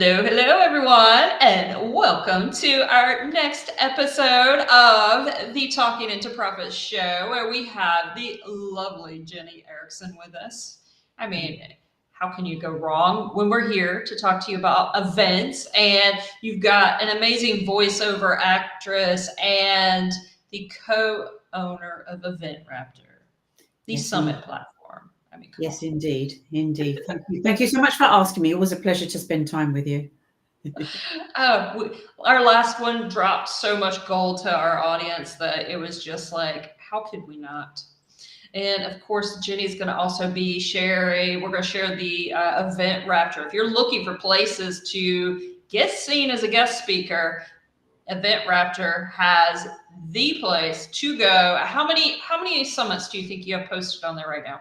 Hello, everyone, and welcome to our next episode of the Talking into Profit show, where we have the lovely Jennie Eriksen with us. I mean, how can you go wrong when we're here to talk to you about events? And you've got an amazing voiceover actress and the co-owner of EventRaptor, the summit platform. I mean, yes, indeed. Thank you. Thank you so much for asking me. It was a pleasure to spend time with you. Our last one dropped so much gold to our audience that it was just like, how could we not? And of course, Jennie's going to also be sharing, we're going to share the EventRaptor. If you're looking for places to get seen as a guest speaker, EventRaptor has the place to go. How many summits do you think you have posted on there right now?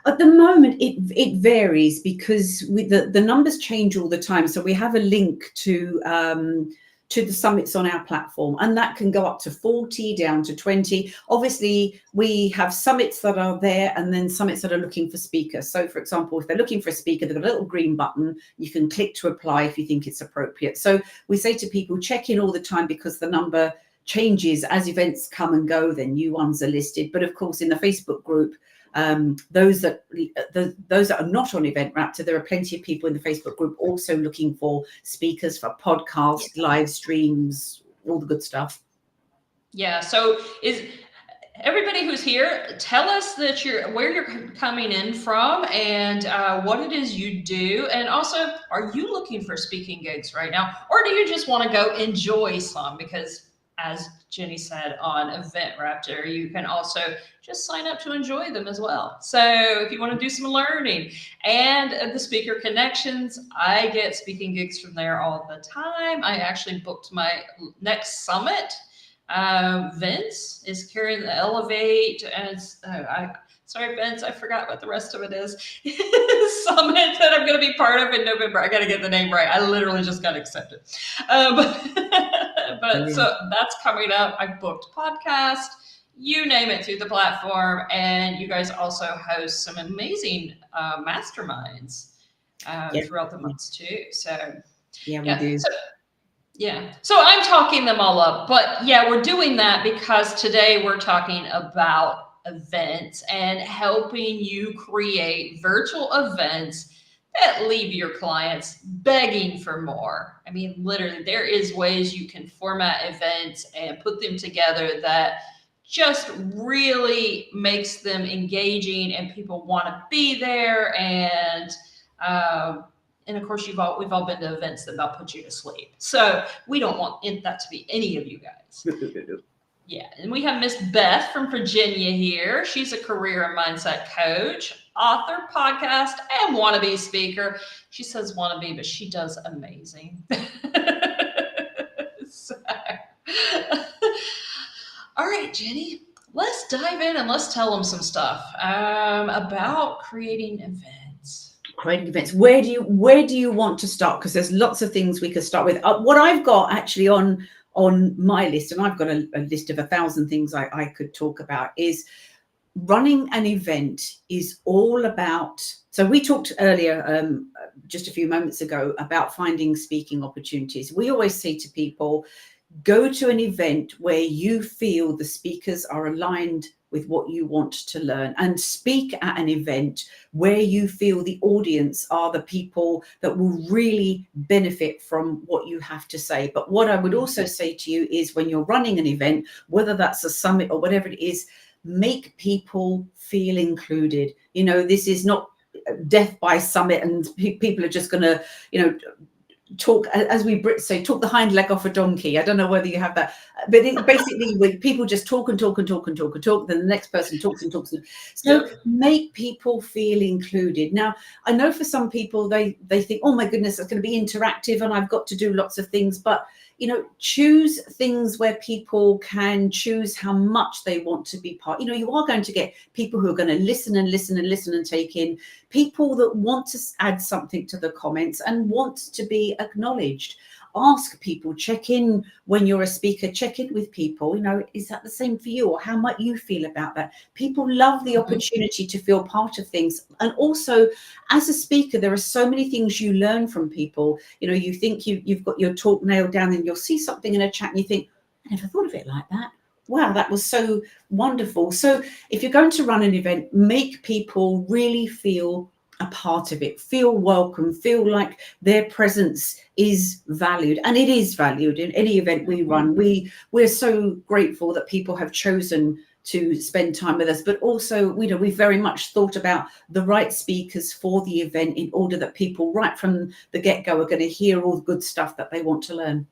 At the moment, it varies because the numbers change all the time. So we have a link to the summits on our platform, and that can go up to 40, down to 20. Obviously, we have summits that are there and then summits that are looking for speakers. So, for example, if they're looking for a speaker, they've got a little green button. You can click to apply if you think it's appropriate. So we say to people, check in all the time because the number changes as events come and go, then new ones are listed. But of course, in the Facebook group, those that are not on EventRaptor, there are plenty of people in the Facebook group also looking for speakers for podcasts, live streams, all the good stuff. Yeah. So is everybody who's here, tell us that where you're coming in from and what it is you do. And also, are you looking for speaking gigs right now? Or do you just want to go enjoy some? Because as Jennie said on EventRaptor, you can also just sign up to enjoy them as well. So if you want to do some learning and the speaker connections, I get speaking gigs from there all the time. I actually booked my next summit. Vince is carrying the Elevate, and sorry, Vince, I forgot what the rest of it is. Summit that I'm going to be part of in November. I got to get the name right. I literally just got accepted. But so that's coming up. I booked podcast, you name it, through the platform, and you guys also host some amazing masterminds throughout the months too. So yeah, we do. So I'm talking them all up, but yeah, we're doing that because today we're talking about events and helping you create virtual events that leave your clients begging for more. I mean, literally, there is ways you can format events and put them together that just really makes them engaging and people want to be there. And of course, we've all been to events that about put you to sleep. So we don't want that to be any of you guys. Yeah, and we have Miss Beth from Virginia here. She's a career and mindset coach, author, podcast, and wannabe speaker. She says wannabe, but she does amazing. So, all right, Jennie, let's dive in and let's tell them some stuff about creating events. Creating events. Where do you want to start? Because there's lots of things we could start with. What I've got actually on my list, and I've got a list of 1,000 things I could talk about, is running an event is all about. So we talked earlier, just a few moments ago, about finding speaking opportunities. We always say to people, go to an event where you feel the speakers are aligned with what you want to learn, and speak at an event where you feel the audience are the people that will really benefit from what you have to say. But what I would also say to you is, when you're running an event, whether that's a summit or whatever it is, make people feel included. This is not death by summit and people are just going to, talk, as we Brits say, talk the hind leg off a donkey. I don't know whether you have that, but basically when people just talk and talk and talk and talk and talk, then the next person talks and talks. So make people feel included. Now, I know for some people, they think, oh my goodness, it's going to be interactive and I've got to do lots of things. But choose things where people can choose how much they want to be part. You are going to get people who are going to listen and listen and listen and take in, people that want to add something to the comments and want to be acknowledged. Ask people, check in when you're a speaker, check in with people, is that the same for you, or how might you feel about that? People love the opportunity to feel part of things. And also, as a speaker, there are so many things you learn from people. You think you've got your talk nailed down, and you'll see something in a chat and you think, I never thought of it like that. Wow, that was so wonderful. So if you're going to run an event, make people really feel a part of it, feel welcome, feel like their presence is valued. And it is valued in any event we run. We're so grateful that people have chosen to spend time with us, but also we've very much thought about the right speakers for the event in order that people right from the get-go are going to hear all the good stuff that they want to learn.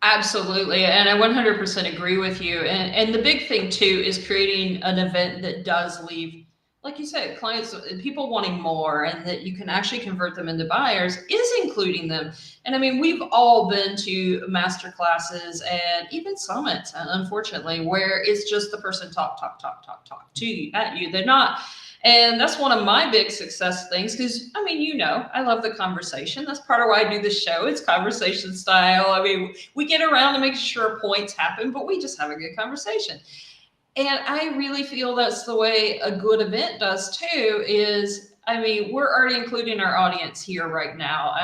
Absolutely. And I 100% agree with you. And the big thing too is creating an event that does leave, like you said, clients, people wanting more, and that you can actually convert them into buyers, is including them. And I mean, we've all been to master classes and even summits, unfortunately, where it's just the person talk to you, at you. They're not. And that's one of my big success things, because I mean, I love the conversation. That's part of why I do this show. It's conversation style. I mean, we get around to make sure points happen, but we just have a good conversation. And I really feel that's the way a good event does too, is, I mean, we're already including our audience here right now.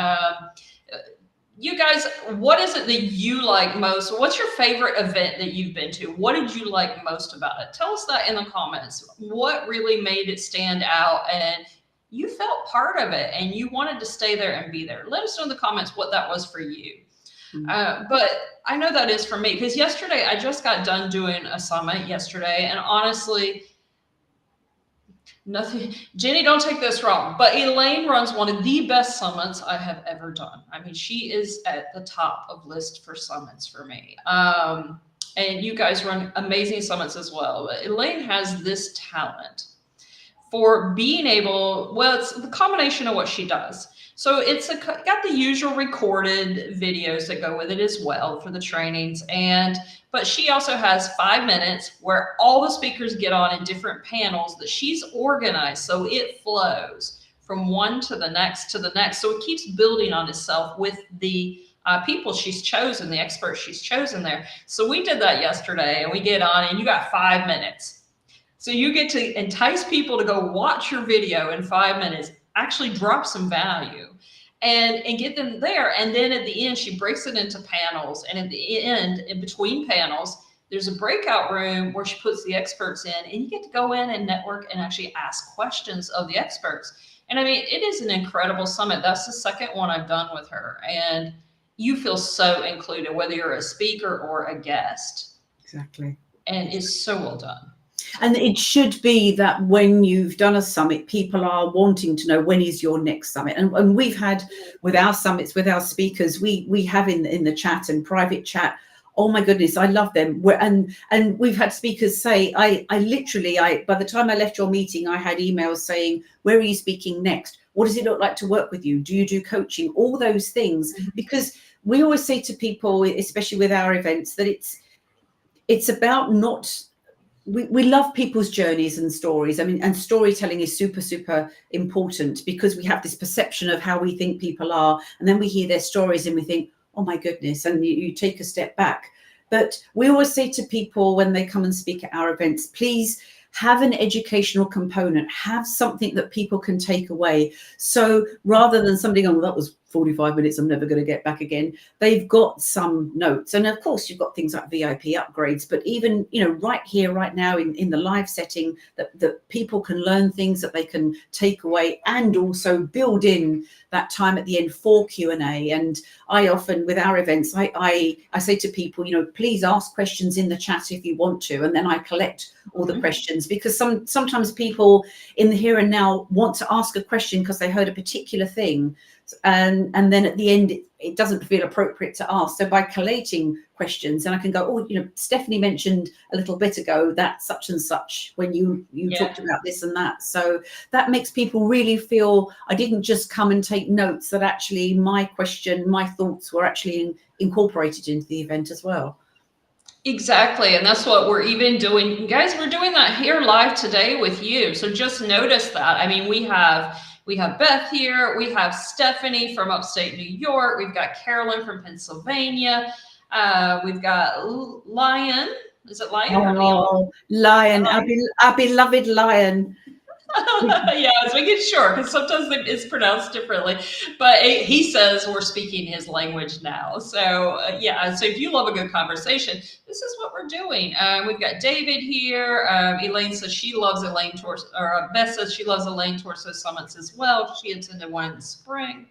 You guys, what is it that you like most? What's your favorite event that you've been to? What did you like most about it? Tell us that in the comments. What really made it stand out and you felt part of it and you wanted to stay there and be there? Let us know in the comments what that was for you. But I know that is for me, because yesterday I just got done doing a summit yesterday, and honestly, nothing, Jennie, don't take this wrong, but Elaine runs one of the best summits I have ever done. I mean, she is at the top of list for summits for me. And you guys run amazing summits as well. But Elaine has this talent for being able, well, it's the combination of what she does. So it's got the usual recorded videos that go with it as well for the trainings. But she also has 5 minutes where all the speakers get on in different panels that she's organized. So it flows from one to the next to the next. So it keeps building on itself with the people she's chosen, the experts she's chosen there. So we did that yesterday, and we get on and you got 5 minutes. So you get to entice people to go watch your video in 5 minutes, actually drop some value and get them there. And then at the end, she breaks it into panels. And at the end, in between panels, there's a breakout room where she puts the experts in, and you get to go in and network and actually ask questions of the experts. And I mean, it is an incredible summit. That's the second one I've done with her. And you feel so included, whether you're a speaker or a guest. Exactly. And it's so well done. And it should be that when you've done a summit, people are wanting to know, when is your next summit? And we've had with our summits, with our speakers, we have in the chat and private chat, oh my goodness, I love them. And we've had speakers say, I literally, by the time I left your meeting, I had emails saying, where are you speaking next? What does it look like to work with you? Do you do coaching? All those things. Because we always say to people, especially with our events, that it's about not... We love people's journeys and stories. I mean, and storytelling is super, super important, because we have this perception of how we think people are. And then we hear their stories and we think, oh my goodness, and you take a step back. But we always say to people when they come and speak at our events, please have an educational component, have something that people can take away. So rather than somebody going, well, that was 45 minutes, I'm never going to get back again, they've got some notes. And of course, you've got things like VIP upgrades, but even, right here, right now in the live setting, that people can learn things that they can take away, and also build in that time at the end for Q&A. And I often, with our events, I say to people, please ask questions in the chat if you want to, and then I collect all the questions, because sometimes people in the here and now want to ask a question because they heard a particular thing. and then at the end it doesn't feel appropriate to ask. So by collating questions, and I can go, oh, you know, Stephanie mentioned a little bit ago that such and such when you talked about this and that. So that makes people really feel I didn't just come and take notes, that actually my question, my thoughts were actually incorporated into the event as well. Exactly. And that's what we're even doing. Guys, we're doing that here live today with you. So just notice that. I mean, we have Beth here. We have Stephanie from upstate New York. We've got Carolyn from Pennsylvania. We've got Lion. Is it Lion or Leon? Oh, Lion, our beloved Lion. Yeah, I was making sure because sometimes it's pronounced differently. But he says we're speaking his language now. So yeah, so if you love a good conversation, this is what we're doing. We've got David here. Elaine says she loves Elaine Torso, or Beth says she loves Elaine Torso summits as well. She attended one in the spring.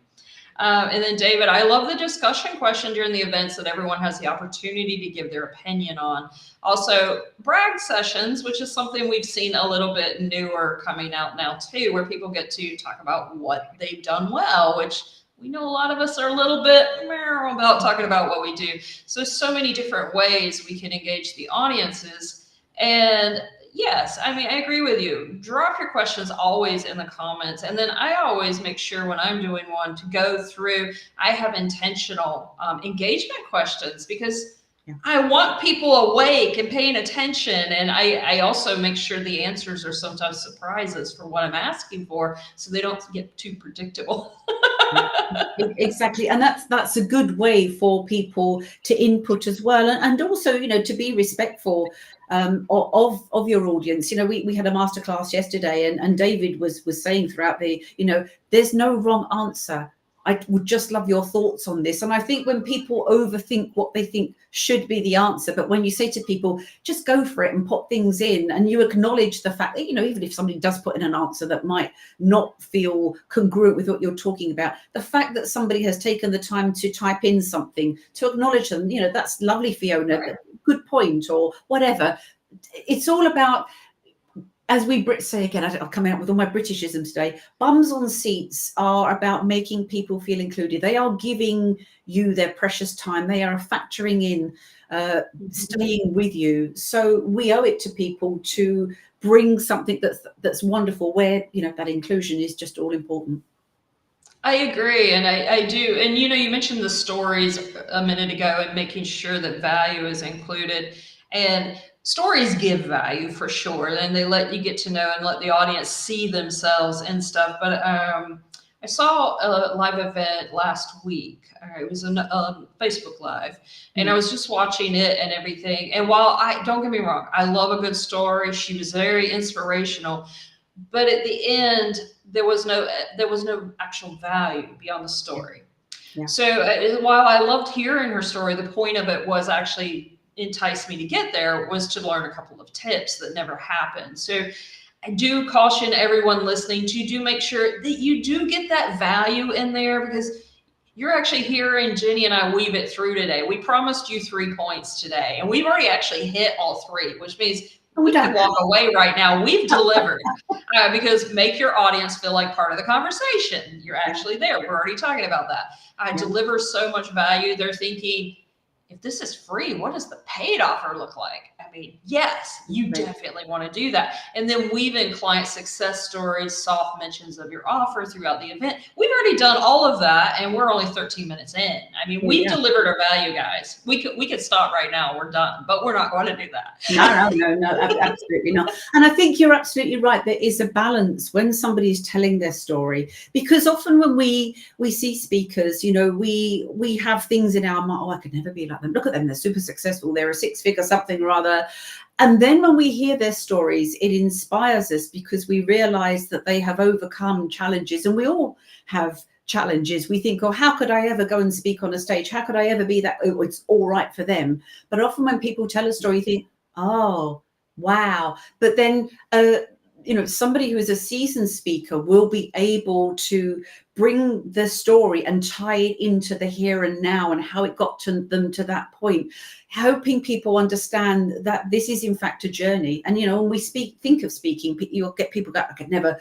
And then David, I love the discussion question during the events that everyone has the opportunity to give their opinion on. Also, brag sessions, which is something we've seen a little bit newer coming out now too, where people get to talk about what they've done well, which we know a lot of us are a little bit about talking about what we do. So many different ways we can engage the audiences. And yes, I mean, I agree with you. Drop your questions always in the comments. And then I always make sure when I'm doing one to go through, I have intentional engagement questions, because I want people awake and paying attention. And I also make sure the answers are sometimes surprises for what I'm asking for, so they don't get too predictable. Exactly, and that's a good way for people to input as well, and also, you know, to be respectful of your audience. You know, we had a masterclass yesterday, and David was saying throughout the, you know, there's no wrong answer. I would just love your thoughts on this. And I think when people overthink what they think should be the answer, but when you say to people, just go for it and put things in, and you acknowledge the fact that, you know, even if somebody does put in an answer that might not feel congruent with what you're talking about, the fact that somebody has taken the time to type in something, to acknowledge them, you know, that's lovely, Fiona, right. Good point, or whatever. It's all about, as we Brits say again, I'll come out with all my Britishisms today, bums on seats are about making people feel included. They are giving you their precious time. They are factoring in staying with you. So we owe it to people to bring something that's wonderful, where, you know, that inclusion is just all important. I agree, and I do. And, you know, you mentioned the stories a minute ago and making sure that value is included. And stories give value for sure, and they let you get to know and let the audience see themselves and stuff. But I saw a live event last week. It was a Facebook Live, and I was just watching it and everything. And while don't get me wrong, I love a good story. She was very inspirational, but at the end, there was no actual value beyond the story. Yeah. So while I loved hearing her story, the point of it was actually enticed me to get there was to learn a couple of tips that never happened. So I do caution everyone listening to do make sure that you do get that value in there, because you're actually hearing Jennie and I weave it through today. We promised you 3 points today, and we've already actually hit all 3, which means we can walk away right now. We've delivered, because make your audience feel like part of the conversation. You're actually there. We're already talking about that. I deliver so much value. They're thinking, if this is free, what does the paid offer look like? I mean, yes, you definitely want to do that. And then weave in client success stories, soft mentions of your offer throughout the event. We've already done all of that, and we're only 13 minutes in. I mean, we've delivered our value, guys. We could stop right now. We're done, but we're not going to do that. No, absolutely not. And I think you're absolutely right. There is a balance when somebody's telling their story, because often when we see speakers, you know, we have things in our mind. Oh, I could never be like them. Look at them. They're super successful. They're a 6-figure something or other. And then when we hear their stories, it inspires us, because we realize that they have overcome challenges, and we all have challenges. We think, oh, how could I ever go and speak on a stage? How could I ever be that? Oh, it's all right for them. But often when people tell a story, you think, oh, wow. But then, you know, somebody who is a seasoned speaker will be able to bring the story and tie it into the here and now and how it got to them to that point, helping people understand that this is in fact a journey. And, when we think of speaking, you'll get people go, I could never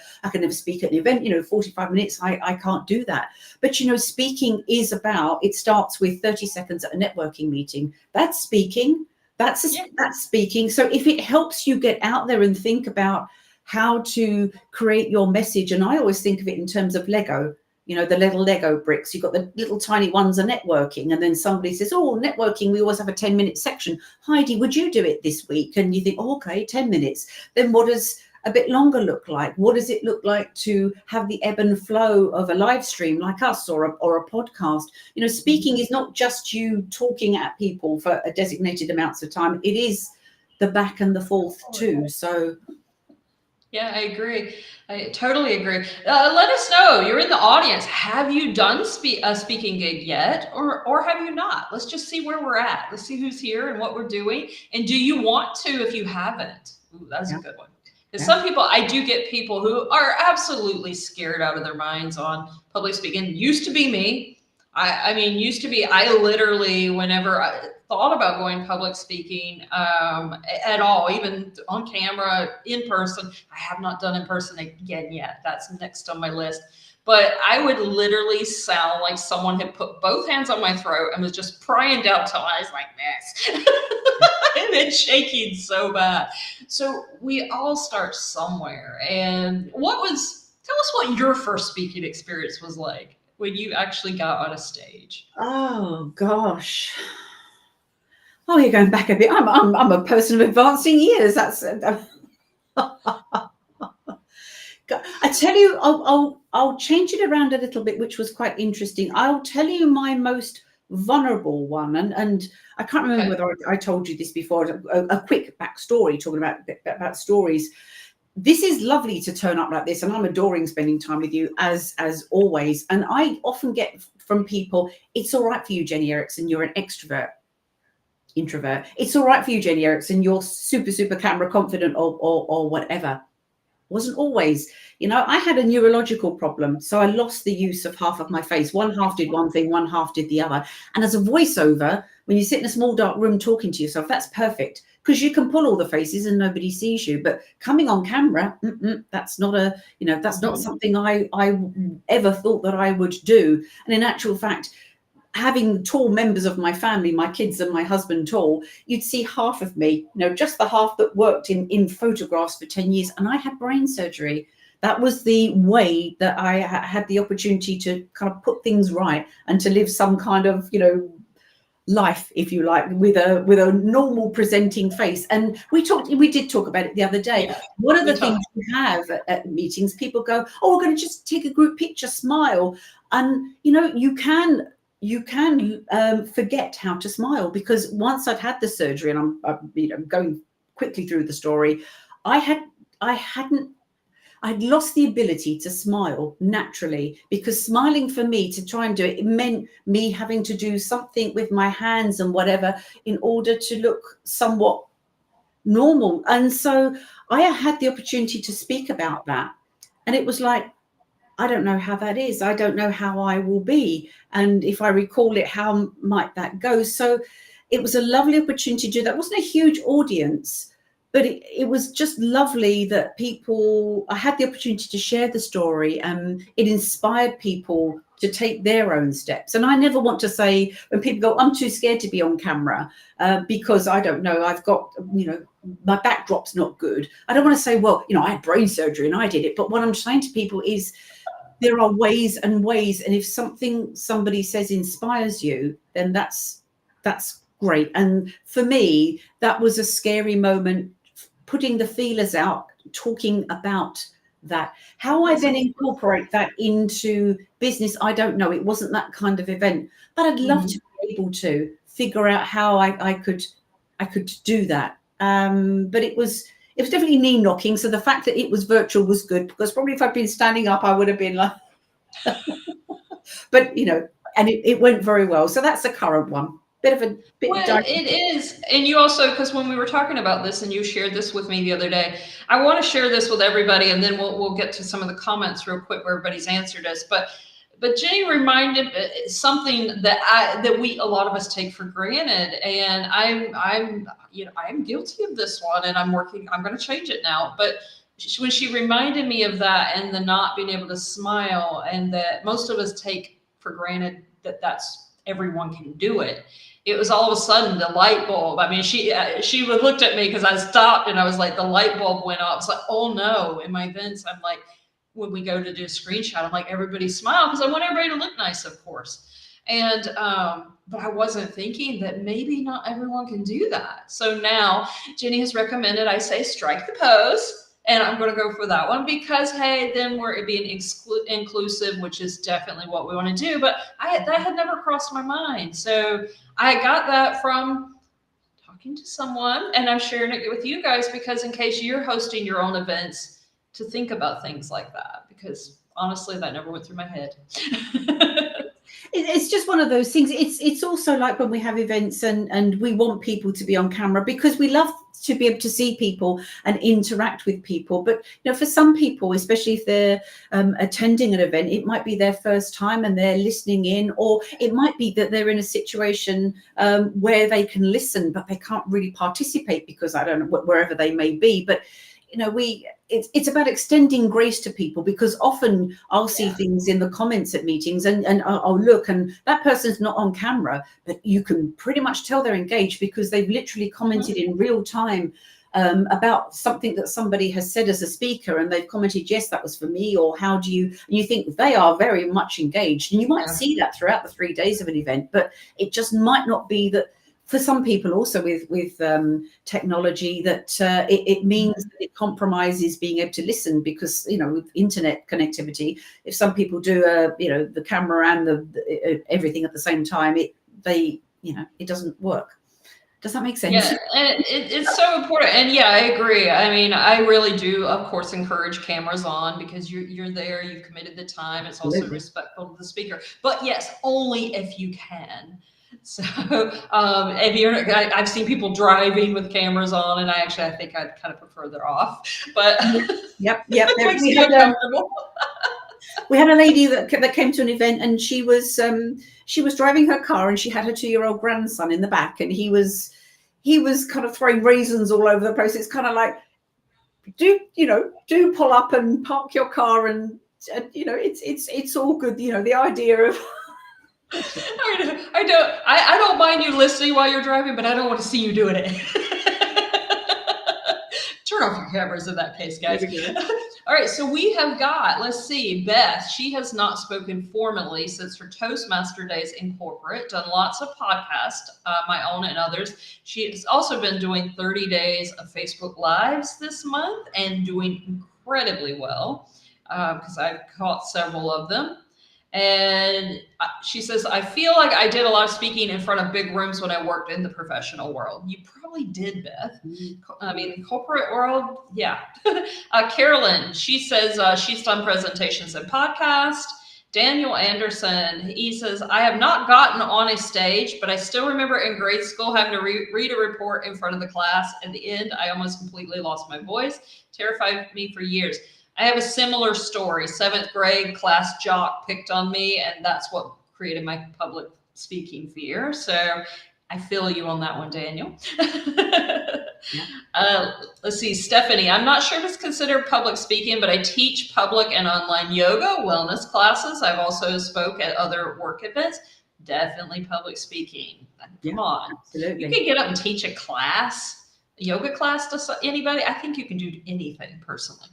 speak at an event, 45 minutes, I can't do that. But, speaking is about, it starts with 30 seconds at a networking meeting. That's speaking. That's speaking. So if it helps you get out there and think about how to create your message, and I always think of it in terms of Lego, the little Lego bricks. You've got the little tiny ones are networking, and then somebody says, oh, networking, we always have a 10-minute section. Heidi, would you do it this week? And you think, oh, okay, 10 minutes. Then what does a bit longer look like? What does it look like to have the ebb and flow of a live stream like us or a podcast? Speaking is not just you talking at people for a designated amounts of time. It is the back and the forth too. So yeah, I agree. I totally agree. Let us know. You're in the audience. Have you done a speaking gig yet, or have you not? Let's just see where we're at. Let's see who's here and what we're doing. And do you want to if you haven't? Ooh, that's a good one. Because some people, I do get people who are absolutely scared out of their minds on public speaking. Used to be me. I literally, whenever I thought about going public speaking at all, even on camera, in person, I have not done in person again yet. That's next on my list. But I would literally sound like someone had put both hands on my throat and was just prying down till I was like this. And then shaking so bad. So we all start somewhere. And tell us what your first speaking experience was like when you actually got on a stage. Oh gosh. Oh, you're going back a bit. I'm a person of advancing years. That's I tell you, I'll change it around a little bit, which was quite interesting. I'll tell you my most vulnerable one, and I can't remember whether I told you this before. A quick backstory, talking about stories. This is lovely to turn up like this, and I'm adoring spending time with you as always. And I often get from people, it's all right for you, Jennie Eriksen, you're an extrovert. Introvert. It's all right for you, Jennie Eriksen, you're super camera confident or whatever. Wasn't always. I had a neurological problem, so I lost the use of half of my face. One half did one thing, one half did the other. And as a voiceover, when you sit in a small dark room talking to yourself, that's perfect, because you can pull all the faces and nobody sees you. But coming on camera, that's not that's not something I ever thought that I would do. And in actual fact, having tall members of my family, my kids and my husband tall, you'd see half of me, just the half that worked in photographs for 10 years. And I had brain surgery. That was the way that I had the opportunity to kind of put things right and to live some kind of, life, if you like, with a normal presenting face. And we did talk about it the other day. Yeah, one of the things we have at meetings, people go, oh, we're going to just take a group picture, smile. And, you can forget how to smile, because once I'd had the surgery, and I'm going quickly through the story, I'd lost the ability to smile naturally, because smiling for me to try and do it meant me having to do something with my hands and whatever in order to look somewhat normal. And so I had the opportunity to speak about that, and it was like, I don't know how that is. I don't know how I will be. And if I recall it, how might that go? So it was a lovely opportunity to do that. It wasn't a huge audience, but it was just lovely that I had the opportunity to share the story, and it inspired people to take their own steps. And I never want to say, when people go, I'm too scared to be on camera because I don't know, I've got, my backdrop's not good. I don't want to say, well, I had brain surgery and I did it. But what I'm saying to people is, there are ways and ways, and if somebody says inspires you, then that's great. And for me, that was a scary moment, putting the feelers out, talking about that. How I then incorporate that into business, I don't know. It wasn't that kind of event, but I'd love to be able to figure out how I could do that. But it was definitely knee knocking. So the fact that it was virtual was good, because probably if I'd been standing up, I would have been like, but and it went very well. So that's the current one. It is. And you also, because when we were talking about this and you shared this with me the other day, I want to share this with everybody, and then we'll get to some of the comments real quick where everybody's answered us. But but Jennie reminded something that a lot of us take for granted, and I'm guilty of this one, and I'm going to change it now. But when she reminded me of that, and the not being able to smile, and that most of us take for granted that that's everyone can do it. It was all of a sudden the light bulb. I mean, she looked at me because I stopped, and I was like, the light bulb went off. It's like, oh no! In my events, I'm like, when we go to do a screenshot, I'm like, everybody smile, because I want everybody to look nice, of course. And but I wasn't thinking that maybe not everyone can do that. So now Jennie has recommended I say strike the pose. And I'm going to go for that one because, hey, then we're being inclusive, which is definitely what we want to do. But that had never crossed my mind. So I got that from talking to someone, and I'm sharing it with you guys because in case you're hosting your own events, to think about things like that, because honestly, that never went through my head. It's just one of those things. It's also like when we have events and we want people to be on camera because we love to be able to see people and interact with people. But for some people, especially if they're attending an event, it might be their first time and they're listening in, or it might be that they're in a situation where they can listen but they can't really participate because I don't know wherever they may be. But it's about extending grace to people, because often I'll see things in the comments at meetings and I'll look and that person's not on camera, but you can pretty much tell they're engaged because they've literally commented in real time about something that somebody has said as a speaker, and they've commented, yes, that was for me, or how do you, and you think they are very much engaged. And you might see that throughout the 3 days of an event, but it just might not be that. For some people also with technology, that it means that it compromises being able to listen, because with internet connectivity, if some people do the camera and the everything at the same time, it doesn't work. Does that make sense? Yeah, and it's so important. And yeah, I agree. I mean, I really do, of course, encourage cameras on because you're there, you've committed the time. It's also respectful to the speaker. But yes, only if you can. So I've seen people driving with cameras on, and I think I'd kind of prefer they're off. But yep. It makes me uncomfortable. We had a lady that came to an event, and she was driving her car, and she had her 2-year-old grandson in the back, and he was kind of throwing raisins all over the place. It's kind of like, do pull up and park your car, and it's all good. The idea of I don't mind you listening while you're driving, but I don't want to see you doing it. Turn off your cameras in that case, guys. All right, so we have got, let's see, Beth. She has not spoken formally since her Toastmaster days in corporate, done lots of podcasts, my own and others. She has also been doing 30 days of Facebook Lives this month and doing incredibly well because I've caught several of them. And she says, I feel like I did a lot of speaking in front of big rooms when I worked in the professional world. You probably did, Beth. I mean, corporate world, yeah. Carolyn, she says she's done presentations and podcasts. Daniel Anderson, he says, I have not gotten on a stage, but I still remember in grade school having to read a report in front of the class. At the end, I almost completely lost my voice. Terrified me for years. I have a similar story. 7th grade class jock picked on me, and that's what created my public speaking fear. So I feel you on that one, Daniel. Let's see, Stephanie. I'm not sure if it's considered public speaking, but I teach public and online yoga, wellness classes. I've also spoke at other work events. Definitely public speaking. Come on. Absolutely. You can get up and teach a class. Yoga class to anybody. I think you can do anything personally.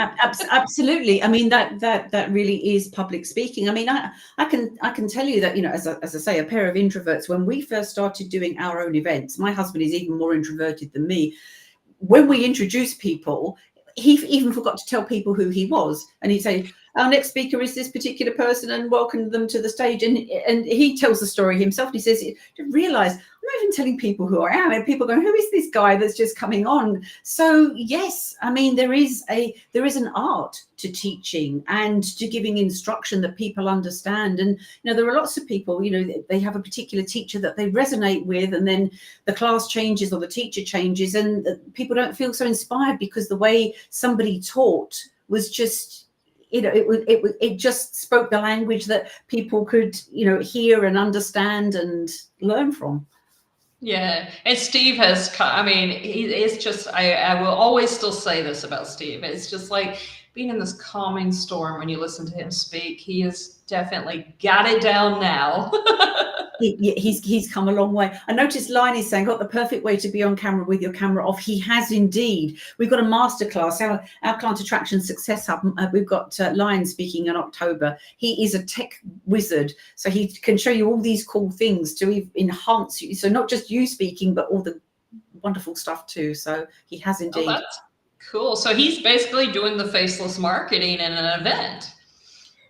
Absolutely. I mean, that really is public speaking. I mean, I can tell you that, as I say, a pair of introverts, when we first started doing our own events, my husband is even more introverted than me. When we introduced people, he even forgot to tell people who he was, and he'd say, our next speaker is this particular person, and welcome them to the stage. And he tells the story himself. And he says, you realize I'm not even telling people who I am. And people going, who is this guy that's just coming on? So yes, I mean, there is an art to teaching and to giving instruction that people understand. And there are lots of people, they have a particular teacher that they resonate with, and then the class changes or the teacher changes, and people don't feel so inspired because the way somebody taught was just, it just spoke the language that people could, hear and understand and learn from. Yeah, and Steve has, I mean, it's just, I will always still say this about Steve. It's just like being in this calming storm when you listen to him speak. He has definitely got it down now. He's come a long way. I noticed Line is saying, got the perfect way to be on camera with your camera off. He has indeed. We've got a masterclass, our Client Attraction Success Hub. We've got Lion speaking in October. He is a tech wizard, so he can show you all these cool things to enhance you. So not just you speaking, but all the wonderful stuff too. So he has indeed. Oh, that's cool. So he's basically doing the faceless marketing in an event.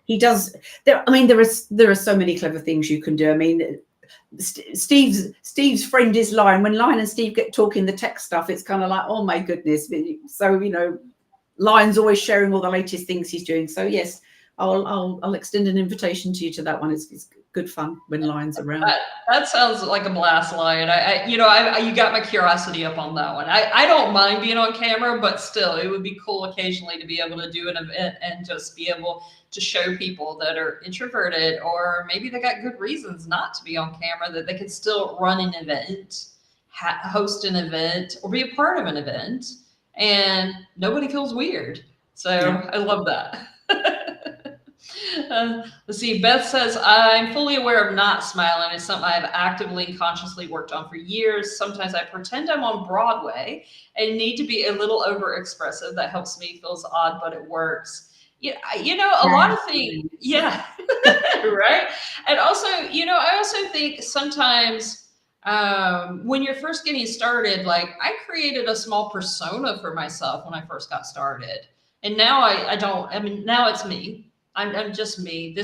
He does. There are so many clever things you can do. I mean, Steve's friend is Lion. When Lion and Steve get talking the tech stuff, it's kind of like, oh my goodness. So Lion's always sharing all the latest things he's doing. So yes, I'll extend an invitation to you to that one. It's good fun when Lion's around. That sounds like a blast, Lion. You got my curiosity up on that one. I don't mind being on camera, but still, it would be cool occasionally to be able to do an event and just be able to show people that are introverted, or maybe they got good reasons not to be on camera, that they could still run an event, host an event, or be a part of an event, and nobody feels weird. So yeah. I love that. Let's see. Beth says, I'm fully aware of not smiling. It's something I have actively and consciously worked on for years. Sometimes I pretend I'm on Broadway and need to be a little over expressive. That helps me. Feels odd, but it works. Yeah, a lot of things. Yeah, right. And also, I also think sometimes when you're first getting started, like I created a small persona for myself when I first got started, and now I don't. I mean, now it's me. I'm just me.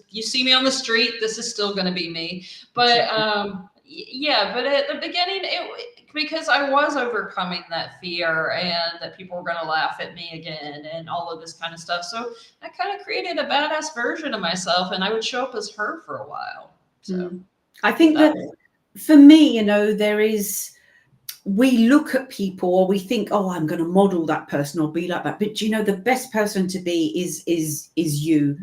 You see me on the street, this is still going to be me. But but at the beginning, because I was overcoming that fear and that people were going to laugh at me again and all of this kind of stuff. So I kind of created a badass version of myself, and I would show up as her for a while. So I think that for me, we look at people or we think, oh, I'm going to model that person or be like that. But the best person to be is you.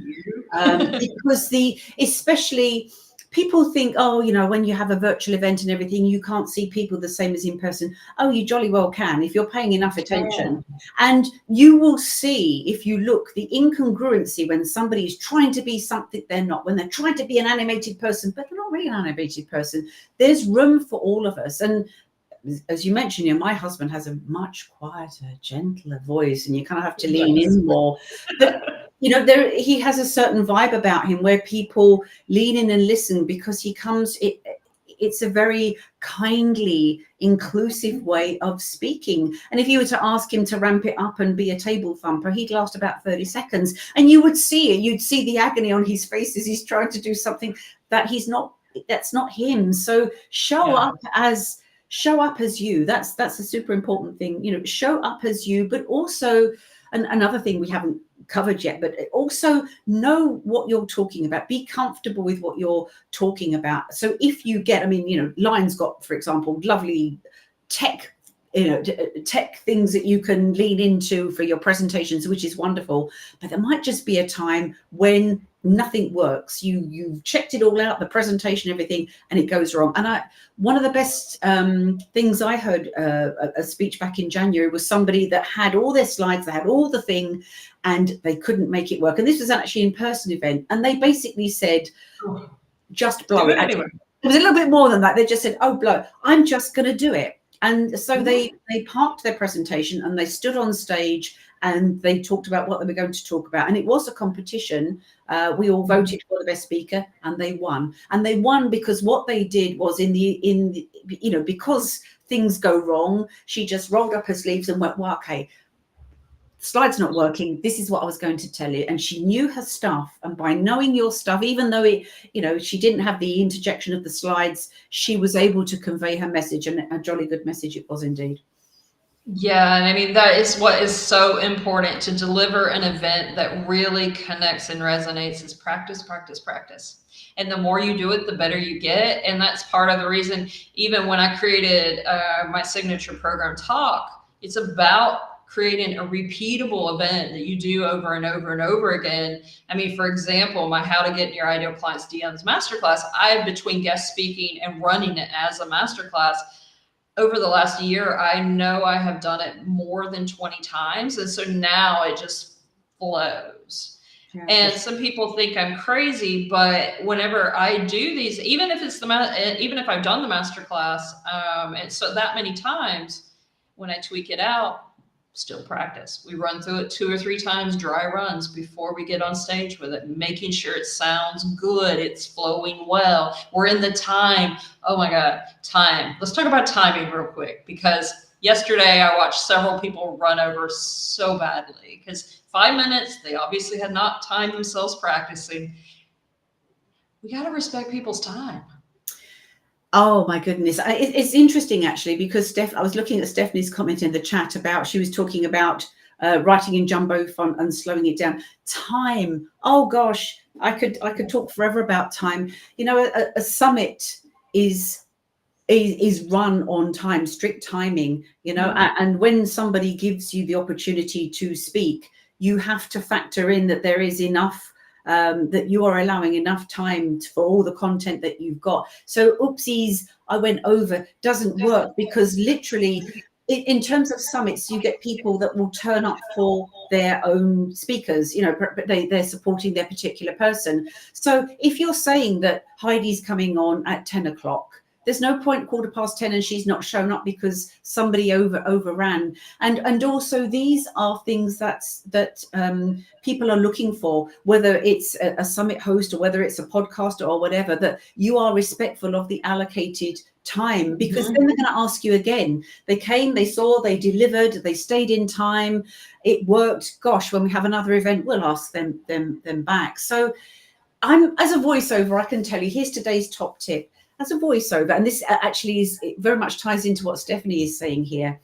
Because especially people think, oh, when you have a virtual event and everything, you can't see people the same as in person. Oh, you jolly well can if you're paying enough attention. And you will see, if you look, the incongruency when somebody's trying to be something they're not, when they're trying to be an animated person, but they're not really an animated person. There's room for all of us. And as you mentioned, my husband has a much quieter, gentler voice, and you kind of have to lean in more. But he has a certain vibe about him where people lean in and listen because it's a very kindly, inclusive way of speaking. And if you were to ask him to ramp it up and be a table thumper, he'd last about 30 seconds, and you would see it. You'd see the agony on his face as he's trying to do something that's not him. So show up as you. That's a super important thing. Show up as you, but also another thing we haven't covered yet, but also know what you're talking about. Be comfortable with what you're talking about. So if you get, Lion's got, for example, lovely tech things that you can lean into for your presentations, which is wonderful. But there might just be a time when nothing works. You've checked it all out, the presentation, everything, and it goes wrong. And one of the best things I heard, a speech back in January, was somebody that had all their slides, they had all the thing, and they couldn't make it work. And this was actually an in-person event, and they basically said, just blow it. Anyway, it was a little bit more than that. They just said, oh, blow, I'm just going to do it. And so they parked their presentation and they stood on stage and they talked about what they were going to talk about. And it was a competition. We all voted for the best speaker, and they won. And they won because what they did was because things go wrong, she just rolled up her sleeves and went, well, okay, slide's not working. This is what I was going to tell you. And she knew her stuff. And by knowing your stuff, even though she didn't have the interjection of the slides, she was able to convey her message, and a jolly good message it was indeed. Yeah. And that is what is so important to deliver an event that really connects and resonates is practice, practice, practice. And the more you do it, the better you get. And that's part of the reason, even when I created my signature program Talk, it's about creating a repeatable event that you do over and over and over again. I mean, for example, my How to Get in Your Ideal Clients DMs masterclass, I, between guest speaking and running it as a masterclass, over the last year, I know I have done it more than 20 times. And so now it just flows. Yeah. And some people think I'm crazy, but whenever I do these, even if it's even if I've done the masterclass, and so that many times, when I tweak it out, still practice. We run through it 2 or 3 times, dry runs before we get on stage with it, making sure it sounds good, it's flowing well. We're in the time. Oh my God, time. Let's talk about timing real quick, because yesterday I watched several people run over so badly because 5 minutes, they obviously had not timed themselves practicing. We got to respect people's time. Oh my goodness. It's interesting actually, because I was looking at Stephanie's comment in the chat about, she was talking about writing in jumbo font and slowing it down. Time. Oh gosh, I could talk forever about time. You know, a summit is run on time, strict timing, you know, and when somebody gives you the opportunity to speak, you have to factor in that there is enough, that you are allowing enough time for all the content that you've got. So oopsies, I went over, doesn't work, because literally in terms of summits, you get people that will turn up for their own speakers, you know, but they're supporting their particular person. So if you're saying that Heidi's coming on at 10 o'clock, there's no point 10:15 and she's not shown up because somebody overran. And also these are things that people are looking for, whether it's a summit host or whether it's a podcaster or whatever, that you are respectful of the allocated time, because then they're going to ask you again. They came, they saw, they delivered, they stayed in time, it worked. Gosh, when we have another event, we'll ask them back. So as a voiceover, I can tell you, here's today's top tip. As a voiceover, and this actually it very much ties into what Stephanie is saying here.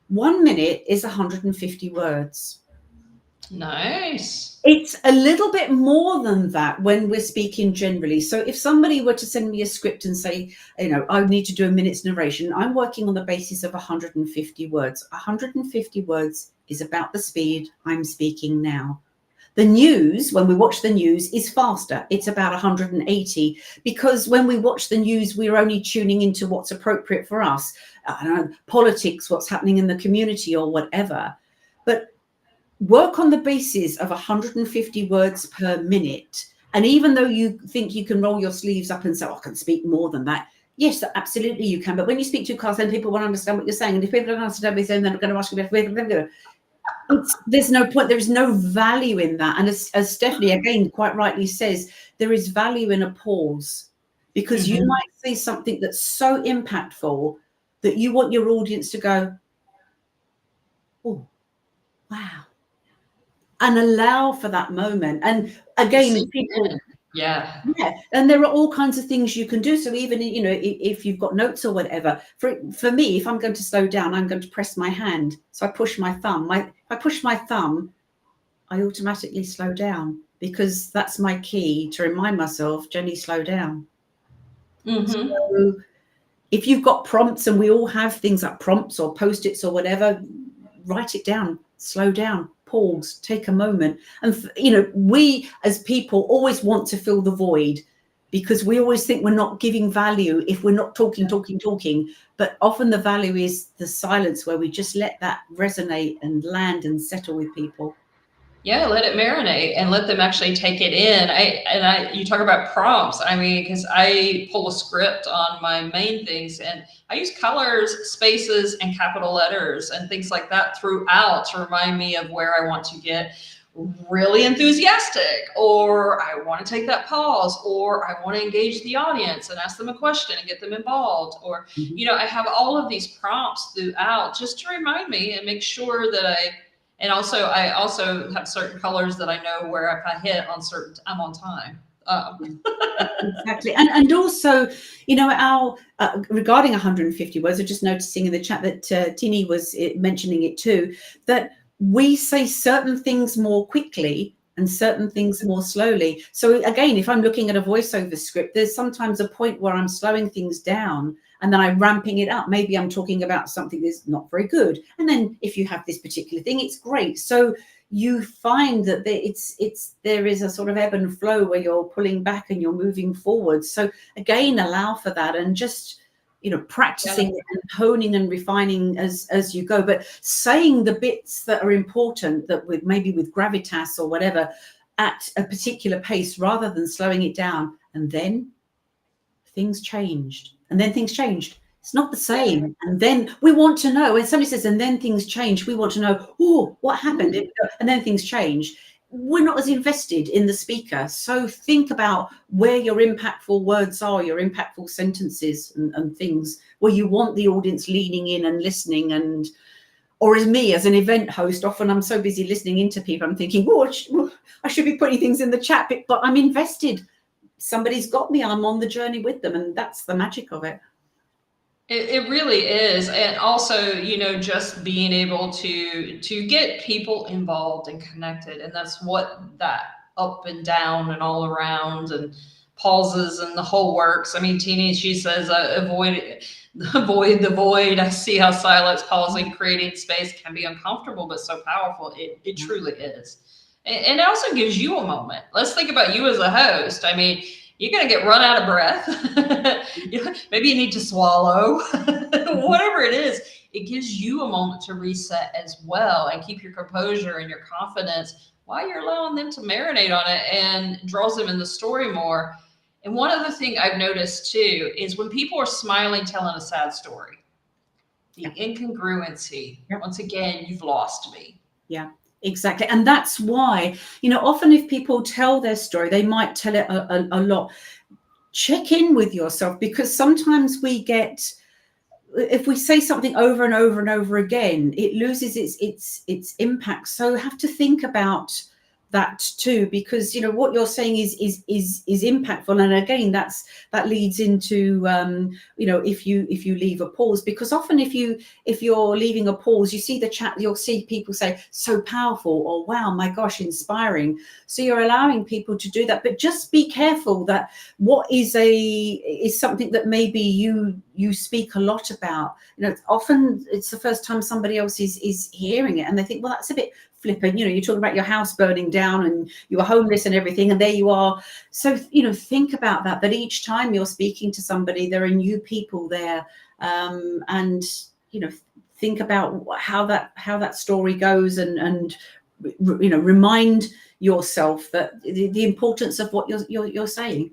1 minute is 150 words. Nice. It's a little bit more than that when we're speaking generally. So if somebody were to send me a script and say, you know, I need to do a minute's narration, I'm working on the basis of 150 words. 150 words is about the speed I'm speaking now. The news, when we watch the news, is faster. It's about 180, because when we watch the news, we're only tuning into what's appropriate for us. I don't know, politics, what's happening in the community or whatever. But work on the basis of 150 words per minute. And even though you think you can roll your sleeves up and say, oh, I can speak more than that. Yes, absolutely you can. But when you speak to cars, then people won't understand what you're saying. And if people don't understand what you're saying, they're not going to ask you. There's no point. There is no value in that. And as Stephanie again quite rightly says, there is value in a pause, because you might say something that's so impactful that you want your audience to go, oh, wow, and allow for that moment. And again, people, yeah, and there are all kinds of things you can do. So even, you know, if you've got notes or whatever, for me, if I'm going to slow down, I'm going to press my hand. So I push my thumb. If I push my thumb, I automatically slow down, because that's my key to remind myself, Jenny, slow down. So if you've got prompts, and we all have things like prompts or post-its or whatever, write it down, slow down, pause, take a moment. And you know, we as people always want to fill the void, because we always think we're not giving value if we're not talking. But often the value is the silence, where we just let that resonate and land and settle with people. Yeah, let it marinate and let them actually take it in. You talk about prompts. I mean, because I pull a script on my main things, and I use colors, spaces, and capital letters and things like that throughout to remind me of where I want to get really enthusiastic, or I want to take that pause, or I want to engage the audience and ask them a question and get them involved. Or, you know, I have all of these prompts throughout just to remind me and make sure that I also have certain colors that I know where if I hit on certain, I'm on time. Exactly. And also, you know, our regarding 150 words, I'm just noticing in the chat that Tini was mentioning it too, that we say certain things more quickly and certain things more slowly. So again, if I'm looking at a voiceover script, there's sometimes a point where I'm slowing things down and then I'm ramping it up. Maybe I'm talking about something that's not very good. And then if you have this particular thing, it's great. So you find that there is a sort of ebb and flow where you're pulling back and you're moving forward. So again, allow for that and just, practicing and honing and refining as you go, but saying the bits that are important, that with gravitas or whatever, at a particular pace rather than slowing it down. And then things changed. It's not the same. And then we want to know, when somebody says, and then things change, we want to know, oh, what happened? And then things change. We're not as invested in the speaker. So think about where your impactful words are, your impactful sentences and things where you want the audience leaning in and listening. Or as me, as an event host, often I'm so busy listening into people, I'm thinking, I should be putting things in the chat, but I'm invested. Somebody's got me, I'm on the journey with them. And that's the magic of it. It really is. And also, just being able to get people involved and connected. And that's what that up and down and all around and pauses and the whole works. I mean, Teeny, she says, avoid the void. I see how silence, pausing, creating space can be uncomfortable, but so powerful. It truly is. And it also gives you a moment. Let's think about you as a host. I mean, you're going to get run out of breath. Maybe you need to swallow, whatever it is. It gives you a moment to reset as well and keep your composure and your confidence while you're allowing them to marinate on it, and draws them in the story more. And one other thing I've noticed too is when people are smiling, telling a sad story, the incongruency, once again, you've lost me. Yeah. Exactly. And that's why, often if people tell their story, they might tell it a lot. Check in with yourself, because sometimes if we say something over and over and over again, it loses its impact. So have to think about that too, because what you're saying is impactful. And again, that leads into if you leave a pause, because often if you're leaving a pause, you see the chat, you'll see people say so powerful, or wow, my gosh, inspiring. So you're allowing people to do that, but just be careful that what is something that maybe you speak a lot about. Often it's the first time somebody else is hearing it, and they think, well, that's a bit flippant. You're talking about your house burning down and you were homeless and everything, and there you are. So think about that each time you're speaking to somebody, there are new people there, and think about how that story goes, and remind yourself that the importance of what you're saying.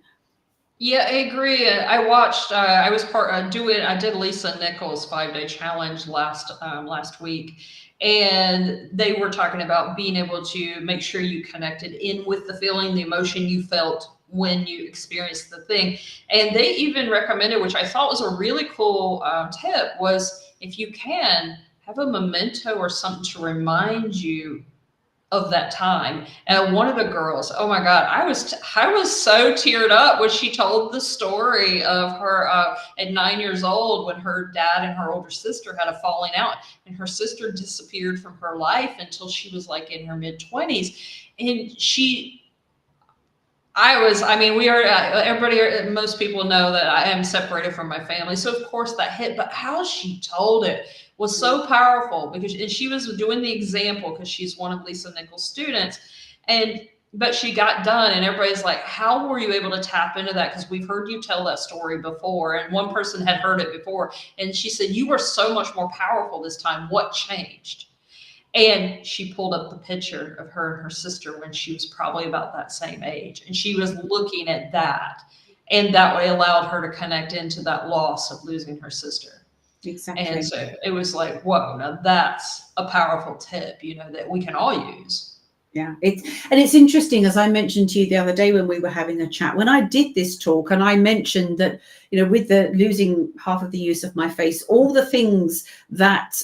Yeah, I agree. I watched. I was I did Lisa Nichols' 5-day challenge last week, and they were talking about being able to make sure you connected in with the feeling, the emotion you felt when you experienced the thing. And they even recommended, which I thought was a really cool tip, was if you can have a memento or something to remind you of that time. And one of the girls, oh my God, I was so teared up when she told the story of her at 9 years old, when her dad and her older sister had a falling out, and her sister disappeared from her life until she was like in her mid-20s. And most people know that I am separated from my family. So of course that hit, but how she told it was so powerful, because she was doing the example because she's one of Lisa Nichols' students. But she got done and everybody's like, how were you able to tap into that? Because we've heard you tell that story before. And one person had heard it before. And she said, you were so much more powerful this time. What changed? And she pulled up the picture of her and her sister when she was probably about that same age. And she was looking at that. And that way allowed her to connect into that loss of losing her sister. Exactly. And so it was like, whoa, now that's a powerful tip, that we can all use. Yeah, it's interesting, as I mentioned to you the other day when we were having a chat, when I did this talk, and I mentioned that, with the losing half of the use of my face, all the things that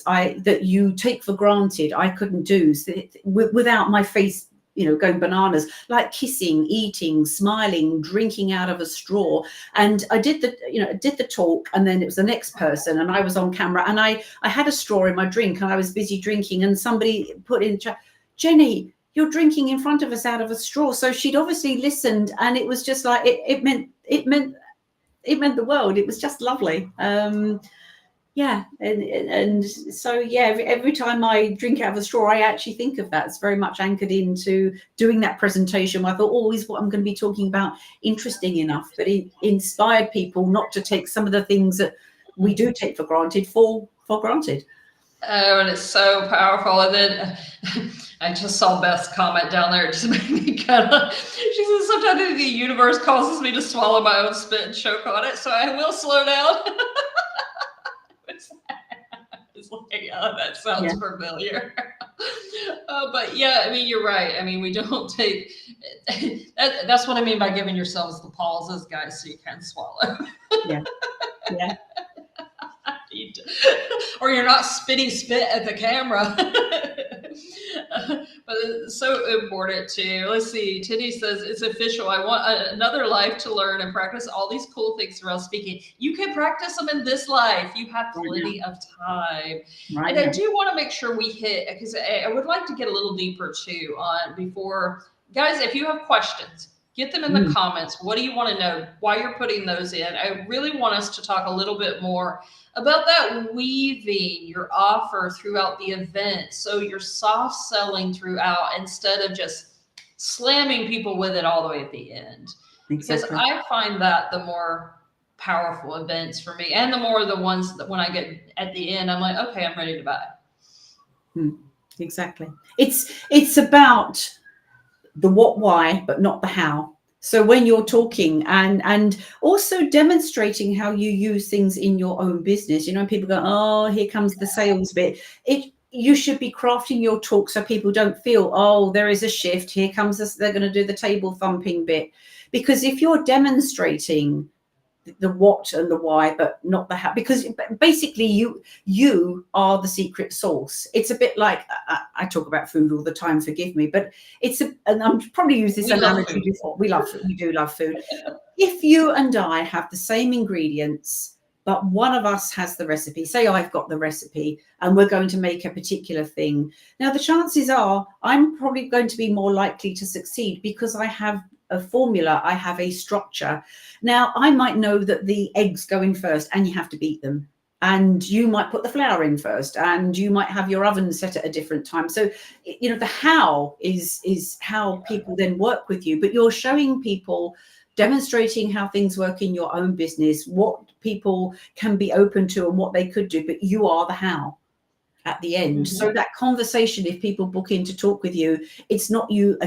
you take for granted I couldn't do without my face, going bananas, like kissing, eating, smiling, drinking out of a straw. And I did the talk, and then it was the next person, and I was on camera, and I had a straw in my drink, and I was busy drinking, and somebody put in chat, Jennie, you're drinking in front of us out of a straw. So she'd obviously listened, and it was just like it meant the world. It was just lovely. Yeah, and so yeah, every time I drink out of a straw, I actually think of that. It's very much anchored into doing that presentation. I thought, oh, is what I'm going to be talking about interesting enough? But it inspired people not to take some of the things that we do take for granted for granted. Oh, and it's so powerful. And then I just saw Beth's comment down there. It just made me kind of, she says, sometimes the universe causes me to swallow my own spit and choke on it. So I will slow down. It's like, oh, that sounds familiar. But yeah, I mean, you're right. I mean, we don't take, that's what I mean by giving yourselves the pauses, guys, so you can swallow. Yeah. Or you're not spitting spit at the camera. But it's so important too. Let's see. Tinny says it's official. I want another life to learn and practice all these cool things around speaking. You can practice them in this life. You have plenty of time. And I do want to make sure we hit, because I would like to get a little deeper too on before, guys, if you have questions, get them in the comments. What do you want to know? Why you're putting those in? I really want us to talk a little bit more about that weaving your offer throughout the event. So you're soft selling throughout instead of just slamming people with it all the way at the end. Exactly. Because I find that the more powerful events for me, and the more the ones that when I get at the end, I'm like, okay, I'm ready to buy. Exactly. It's about the what, why, but not the how. So when you're talking and also demonstrating how you use things in your own business, people go, oh, here comes the sales bit. You should be crafting your talk so people don't feel, oh, there is a shift. Here comes this, they're going to do the table thumping bit. Because if you're demonstrating the what and the why, but not the how, because basically you are the secret sauce. It's a bit like I talk about food all the time, forgive me, but and I'm probably used this analogy before. We do love food. If you and I have the same ingredients, but one of us has the recipe, say I've got the recipe and we're going to make a particular thing. Now the chances are I'm probably going to be more likely to succeed because I have a formula, I have a structure. Now I might know that the eggs go in first and you have to beat them, and you might put the flour in first, and you might have your oven set at a different time. So the how is how people then work with you, but you're showing people, demonstrating how things work in your own business, what people can be open to and what they could do, but you are the how at the end. So that conversation, if people book in to talk with you, it's not you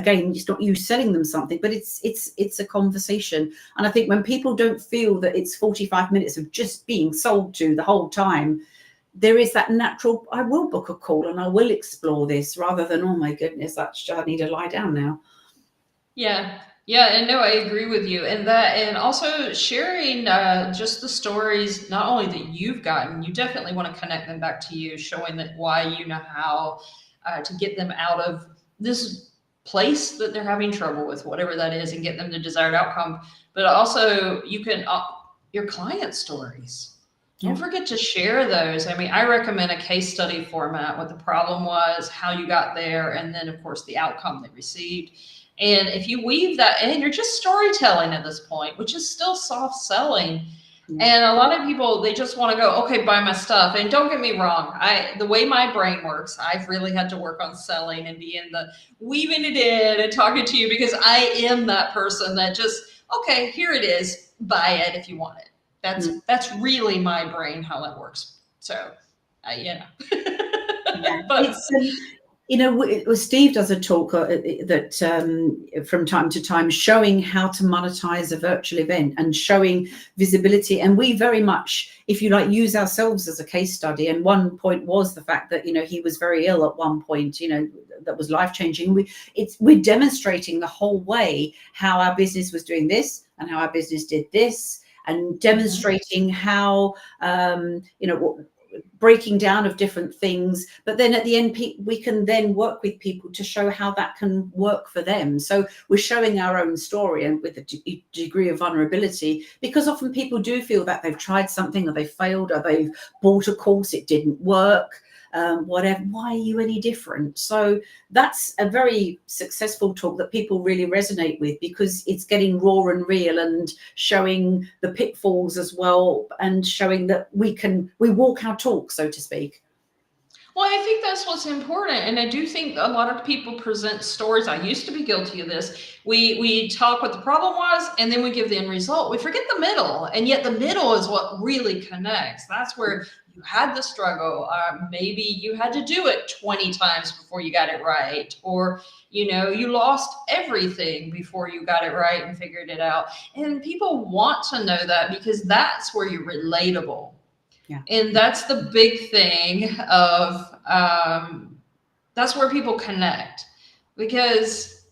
selling them something, but it's a conversation. And I think when people don't feel that it's 45 minutes of just being sold to the whole time, there is that natural, I will book a call and I will explore this, rather than, oh my goodness, I need to lie down now. Yeah, and no, I agree with you. And also sharing just the stories, not only that you've gotten, you definitely want to connect them back to you, showing that why you know how to get them out of this place that they're having trouble with, whatever that is, and get them the desired outcome. But also you can, your client stories. Don't forget to share those. I mean, I recommend a case study format, what the problem was, how you got there, and then of course the outcome they received. And if you weave that in, you're just storytelling at this point, which is still soft selling. And a lot of people, they just want to go, okay, buy my stuff. And don't get me wrong, the way my brain works, I've really had to work on selling and being the weaving it in and talking to you, because I am that person that just, okay, here it is, buy it if you want it. That's really my brain, how that works. So, But Steve does a talk that from time to time, showing how to monetize a virtual event and showing visibility. And we very much, if you like, use ourselves as a case study. And one point was the fact that, he was very ill at one point, that was life-changing. We're demonstrating the whole way how our business was doing this and how our business did this, and demonstrating how, breaking down of different things. But then at the end, we can then work with people to show how that can work for them. So we're showing our own story, and with a degree of vulnerability, because often people do feel that they've tried something, or they failed, or they've bought a course, it didn't work. whatever. Why are you any different? So that's a very successful talk that people really resonate with, because it's getting raw and real and showing the pitfalls as well, and showing that we walk our talk, so to speak. Well, I think that's what's important. And I do think a lot of people present stories. I used to be guilty of this. We talk what the problem was, and then we give the end result. We forget the middle. And yet the middle is what really connects. That's where you had the struggle. Maybe you had to do it 20 times before you got it right. Or, you lost everything before you got it right and figured it out. And people want to know that, because that's where you're relatable. Yeah. And that's the big thing of, that's where people connect, because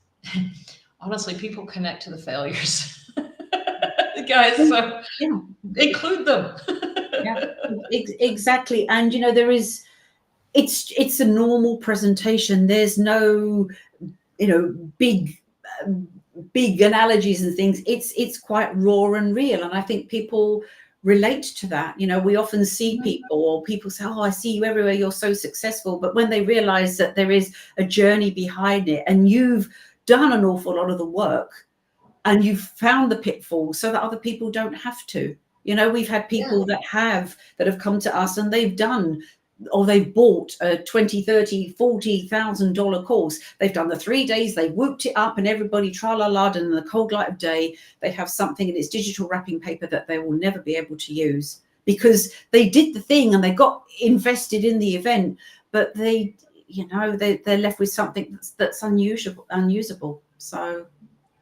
honestly, people connect to the failures. Guys, so yeah. include them. Yeah, exactly. And there is, it's a normal presentation. There's no, big analogies and things. It's quite raw and real. And I think people relate to that. We often see people say, oh, I see you everywhere, you're so successful. But when they realize that there is a journey behind it, and you've done an awful lot of the work, and you've found the pitfalls so that other people don't have to. We've had people that have come to us, and they've done, or they've bought a $20,000, $30,000, $40,000 course. They've done the 3 days, they whooped it up, and everybody tra-la-la, and in the cold light of day, they have something in its digital wrapping paper that they will never be able to use, because they did the thing and they got invested in the event, but they're left with something that's unusable. So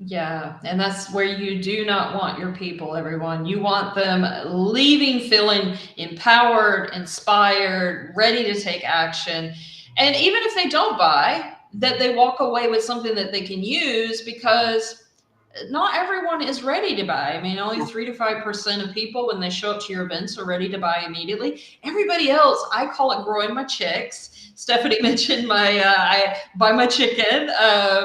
yeah, and that's where you do not want your people, everyone. You want them leaving feeling empowered, inspired, ready to take action. And even if they don't buy, that they walk away with something that they can use, because not everyone is ready to buy. I mean, only 3 to 5% of people, when they show up to your events, are ready to buy immediately. Everybody else, I call it growing my chicks. Stephanie mentioned I buy my chicken,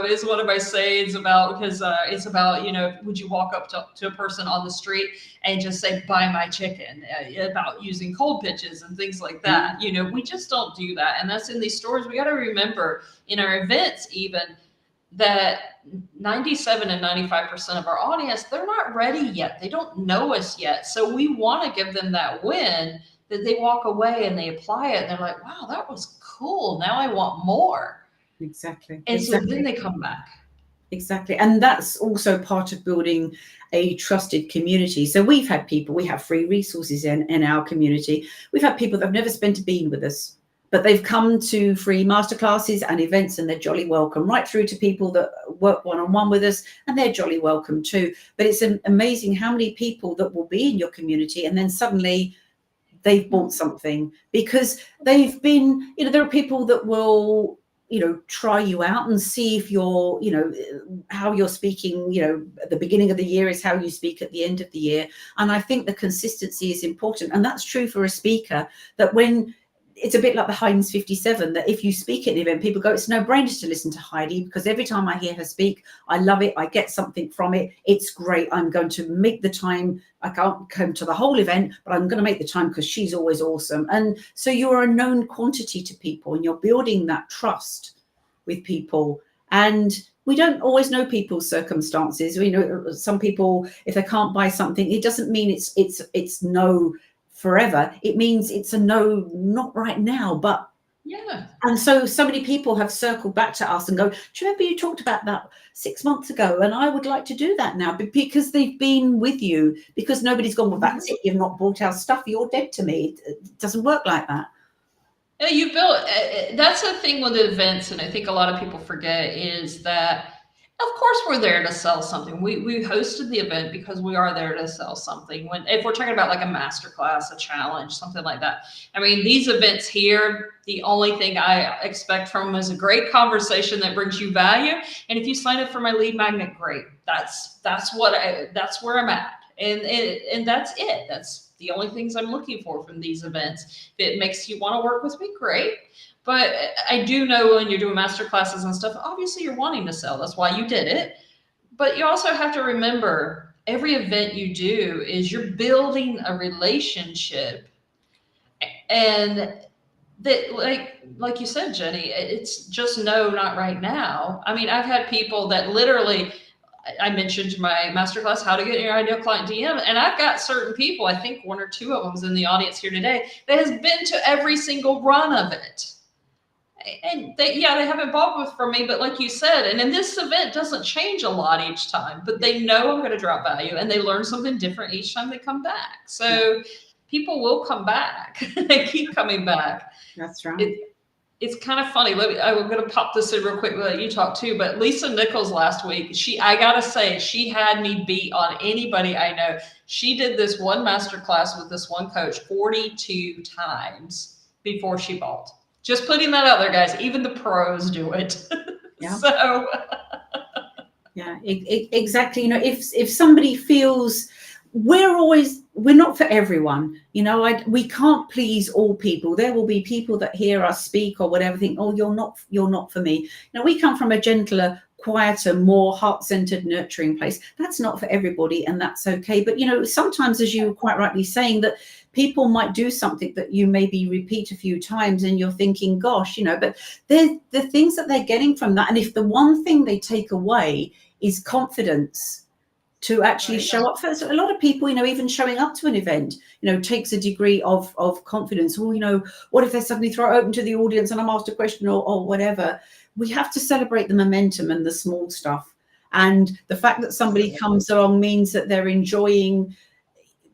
is one of my sayings, about, because it's about, would you walk up to a person on the street and just say, buy my chicken, about using cold pitches and things like that. We just don't do that. And that's in these stories. We got to remember in our events, even, that 97 and 95% of our audience, they're not ready yet. They don't know us yet. So we want to give them that win, that they walk away and they apply it and they're like, wow, that was cool. Now I want more. Exactly. And so then they come back. Exactly. And that's also part of building a trusted community. So we have free resources in our community. We've had people that have never spent a bean with us, but they've come to free masterclasses and events, and they're jolly welcome, right through to people that work one-on-one with us, and they're jolly welcome too. But it's amazing how many people that will be in your community, and then suddenly they've bought something because they've been, there are people that will, try you out and see if you're, how you're speaking, at the beginning of the year is how you speak at the end of the year. And I think the consistency is important. And that's true for a speaker, that when it's a bit like the Heinz 57, that if you speak at an event, people go, it's no brainer to listen to Heidi, because every time I hear her speak, I love it. I get something from it. It's great. I'm going to make the time. I can't come to the whole event, but I'm going to make the time because she's always awesome. And so you're a known quantity to people, and you're building that trust with people. And we don't always know people's circumstances. We know some people, if they can't buy something, it doesn't mean it's no forever. It means it's a no, not right now. But yeah. And so many people have circled back to us and go, do you remember you talked about that 6 months ago? And I would like to do that now, because they've been with you, because nobody's gone, well, that's it, you've not bought our stuff, you're dead to me. It doesn't work like that. Yeah, you built, that's the thing with events, and I think a lot of people forget, is that of course we're there to sell something. We hosted the event because we are there to sell something. If we're talking about like a masterclass, a challenge, something like that. I mean, these events here, the only thing I expect from them is a great conversation that brings you value. And if you sign up for my lead magnet, great. That's where I'm at. And that's it. That's the only things I'm looking for from these events. If it makes you want to work with me, great. But I do know when you're doing master classes and stuff, obviously you're wanting to sell. That's why you did it. But you also have to remember, every event you do is you're building a relationship. And that, like you said, Jenny, it's just no, not right now. I mean, I've had people that literally, I mentioned my masterclass, how to get your ideal client DM, and I've got certain people, I think one or two of them is in the audience here today, that has been to every single run of it. And they haven't bought with from me, but like you said, and in this event doesn't change a lot each time, but they know I'm going to drop value, and they learn something different each time they come back. So people will come back. They keep coming back. That's right. It's kind of funny. I'm going to pop this in real quick, let you talk too. But Lisa Nichols last week, I got to say, she had me beat on anybody I know. She did this one masterclass with this one coach 42 times before she bought. Just putting that out there, guys. Even the pros do it. Yeah. So. Yeah, exactly. You know, if somebody feels we're not for everyone, you know, we can't please all people. There will be people that hear us speak or whatever think, oh, you're not for me. Now, we come from a gentler, quieter, more heart-centered, nurturing place. That's not for everybody, and that's okay. But, you know, sometimes, as you were quite rightly saying, that people might do something that you maybe repeat a few times and you're thinking, gosh, you know, but the things that they're getting from that. And if the one thing they take away is confidence to actually show up for a lot of people, you know, even showing up to an event, you know, takes a degree of confidence. Or, you know, what if they suddenly throw it open to the audience and I'm asked a question or whatever? We have to celebrate the momentum and the small stuff. And the fact that somebody comes along means that they're enjoying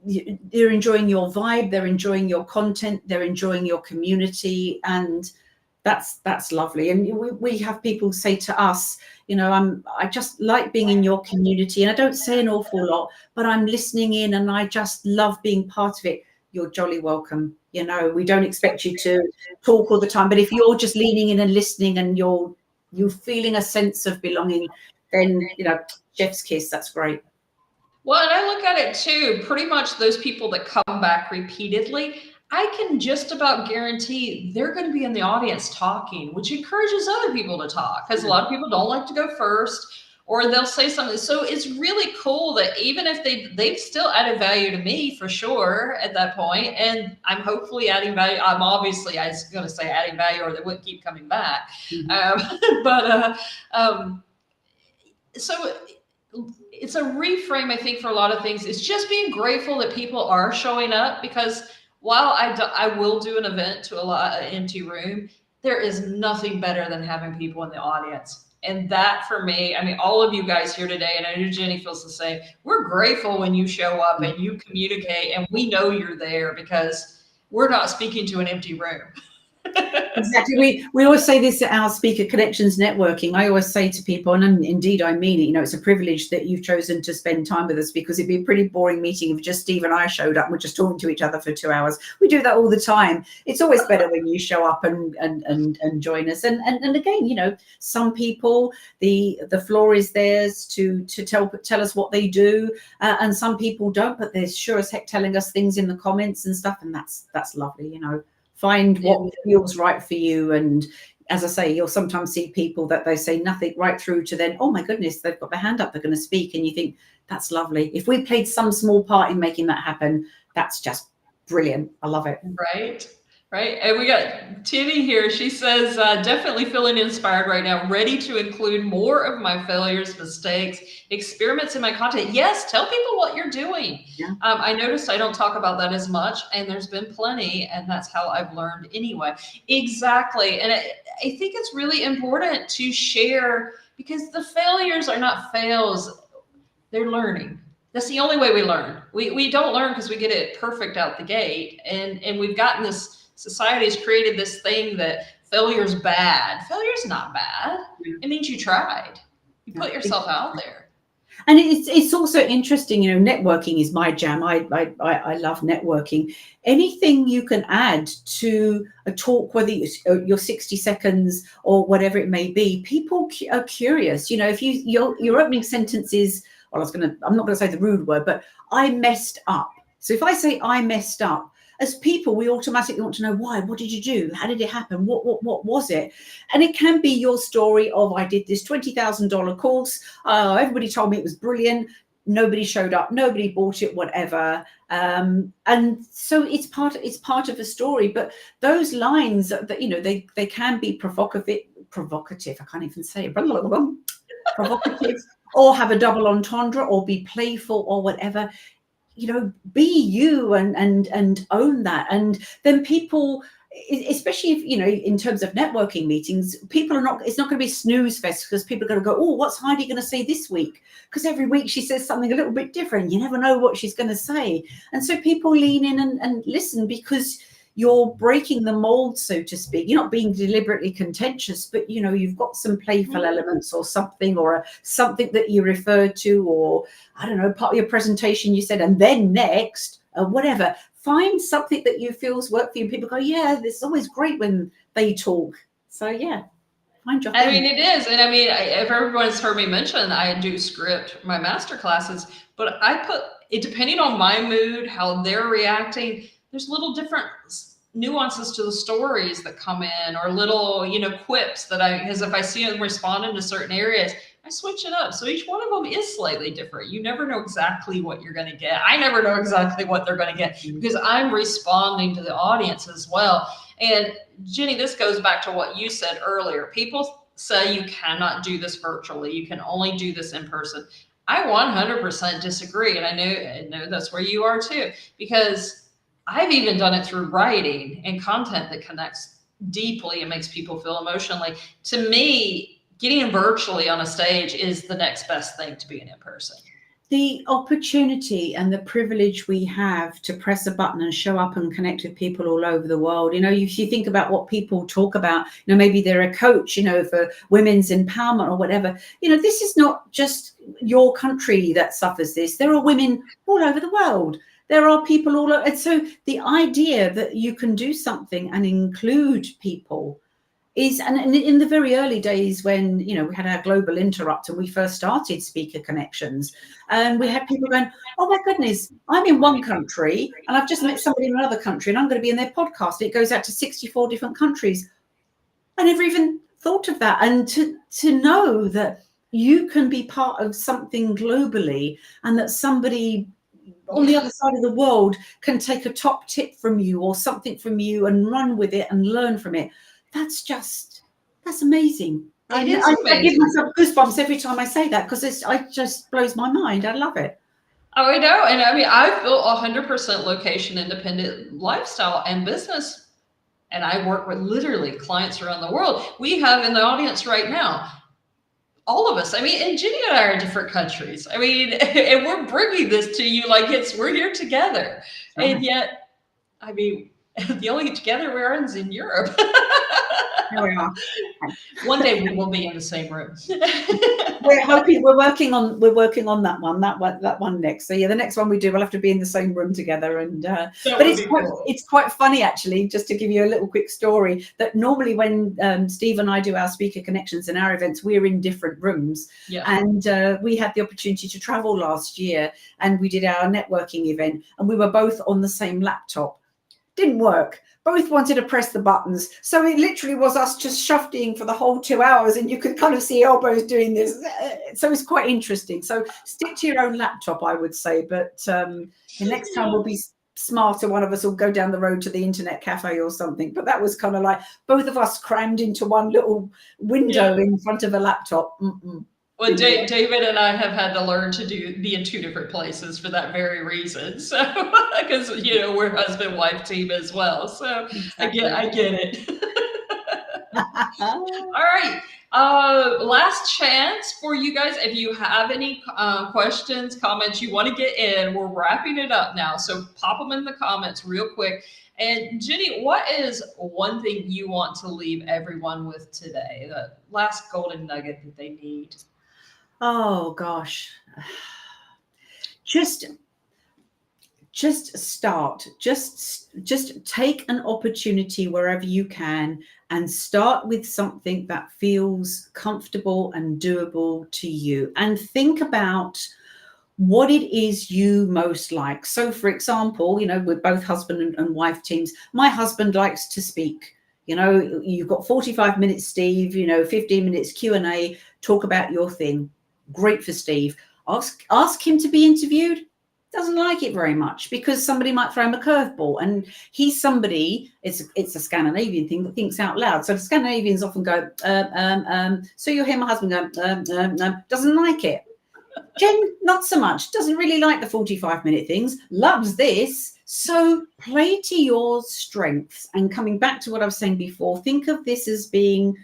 your vibe, they're enjoying your content, they're enjoying your community, and that's lovely. And we have people say to us, you know, I just like being in your community, and I don't say an awful lot, but I'm listening in and I just love being part of it. You're jolly welcome. You know, we don't expect you to talk all the time, but if you're just leaning in and listening and you're feeling a sense of belonging, then, you know, chef's kiss, that's great. Well, and I look at it too, pretty much those people that come back repeatedly, I can just about guarantee they're going to be in the audience talking, which encourages other people to talk, because a lot of people don't like to go first, or they'll say something. So it's really cool that even if they've still added value to me for sure at that point, and I'm hopefully adding value. I was going to say adding value, or they wouldn't keep coming back. So it's a reframe, I think, for a lot of things. It's just being grateful that people are showing up, because while I will do an event to an empty room, there is nothing better than having people in the audience. And that, for me, I mean, all of you guys here today, and I know Jenny feels the same, we're grateful when you show up and you communicate and we know you're there, because we're not speaking to an empty room. Exactly. We always say this at our Speaker Connections networking. I always say to people, and indeed I mean it, you know, it's a privilege that you've chosen to spend time with us, because it'd be a pretty boring meeting if just Steve and I showed up and we're just talking to each other for 2 hours. We do that all the time. It's always better when you show up and join us. And again, you know, some people, the floor is theirs to tell us what they do, and some people don't, but they're sure as heck telling us things in the comments and stuff, and that's lovely, you know. Find what feels right for you. And as I say, you'll sometimes see people that they say nothing right through to then, oh my goodness, they've got their hand up, they're going to speak. And you think, that's lovely. If we played some small part in making that happen, that's just brilliant. I love it. Right. And we got Tinny here. She says, definitely feeling inspired right now, ready to include more of my failures, mistakes, experiments in my content. Yes, tell people what you're doing. Yeah. I noticed I don't talk about that as much, and there's been plenty, and that's how I've learned anyway. Exactly. And I think it's really important to share, because the failures are not fails, they're learning. That's the only way we learn. We don't learn because we get it perfect out the gate. And we've gotten this, society has created this thing that failure's bad. Failure's not bad. It means you tried. You put yourself out there. And it's also interesting, you know, networking is my jam. I love networking. Anything you can add to a talk, whether you're 60 seconds or whatever it may be, people are curious. You know, if your opening sentence is, well, I'm not going to say the rude word, but I messed up. So if I say I messed up, as people, we automatically want to know why. What did you do? How did it happen? What was it? And it can be your story of, I did this $20,000 course. Everybody told me it was brilliant. nobody showed up, nobody bought it, whatever. And so it's part of a story. But those lines that, you know, they can be provocative. I can't even say it. Provocative, or have a double entendre, or be playful, or whatever. You know, be you and own that. And then people, especially if, you know, in terms of networking meetings, people are not, it's not going to be snooze fest, because people are going to go, oh, what's Heidi going to say this week? Because every week she says something a little bit different. You never know what she's going to say. And so people lean in and listen, because you're breaking the mold, so to speak. You're not being deliberately contentious, but, you know, you've got some playful elements, or something, or something that you referred to, or I don't know, part of your presentation you said, and then next, whatever. Find something that you feels work for you. People go, yeah, this is always great when they talk. So yeah, find your thing. I mean, it is. And I mean, if everyone's heard me mention, I do script my master classes, but I put it, depending on my mood, how they're reacting, there's little different nuances to the stories that come in, or little, you know, quips that because if I see them responding to certain areas, I switch it up. So each one of them is slightly different. You never know exactly what you're going to get. I never know exactly what they're going to get, because I'm responding to the audience as well. And Jennie, this goes back to what you said earlier. People say you cannot do this virtually. You can only do this in person. I 100% disagree. And I know that's where you are too, because I've even done it through writing and content that connects deeply and makes people feel emotionally. To me, getting virtually on a stage is the next best thing to being in person. The opportunity and the privilege we have to press a button and show up and connect with people all over the world. You know, if you think about what people talk about, you know, maybe they're a coach, you know, for women's empowerment or whatever. You know, this is not just your country that suffers this. There are women all over the world. There are people all over. And so the idea that you can do something and include people is, and in the very early days when, you know, we had our global interrupt and we first started Speaker Connections, and we had people going, oh my goodness, I'm in one country and I've just met somebody in another country and I'm going to be in their podcast. It goes out to 64 different countries. I never even thought of that. And to know that you can be part of something globally, and that somebody on the other side of the world can take a top tip from you or something from you and run with it and learn from it. That's amazing. I give myself goosebumps every time I say that, because it just blows my mind. I love it. Oh, I know. And I mean, I've built 100% location independent lifestyle and business. And I work with literally clients around the world. We have in the audience right now, all of us. I mean, and Jennie and I are in different countries. I mean, and we're bringing this to you like we're here together. Right. And yet, I mean, the only together we are is in Europe. Here we are. One day we will be in the same room. we're working on that one next. So yeah, the next one we do, we'll have to be in the same room together. And but it's quite funny, actually, just to give you a little quick story, that normally when Steve and I do our Speaker Connections and our events, we're in different rooms. Yeah. And we had the opportunity to travel last year, and we did our networking event, and we were both on the same laptop. Didn't work. Both wanted to press the buttons. So it literally was us just shuffling for the whole 2 hours, and you could kind of see elbows doing this. So it's quite interesting. So stick to your own laptop, I would say. But the next time we'll be smarter. One of us will go down the road to the internet cafe or something. But that was kind of like both of us crammed into one little window in front of a laptop. Well, David and I have had to learn to be in two different places for that very reason. So, because, you know, we're husband-wife team as well. So exactly. I get it. All right. Last chance for you guys. If you have any questions, comments you want to get in, we're wrapping it up now. So pop them in the comments real quick. And Jennie, what is one thing you want to leave everyone with today? The last golden nugget that they need? Oh gosh, just start. Just take an opportunity wherever you can and start with something that feels comfortable and doable to you, and think about what it is you most like. So for example, you know, we're both husband and wife teams. My husband likes to speak. You know, you've got 45 minutes, Steve, you know, 15 minutes Q&A, talk about your thing. Great for Steve. Ask him to be interviewed. Doesn't like it very much because somebody might throw him a curveball, and he's somebody. It's a Scandinavian thing that thinks out loud. So the Scandinavians often go, so you'll hear my husband go, doesn't like it. Jen, not so much. Doesn't really like the 45-minute things. Loves this. So play to your strengths. And coming back to what I was saying before, think of this as being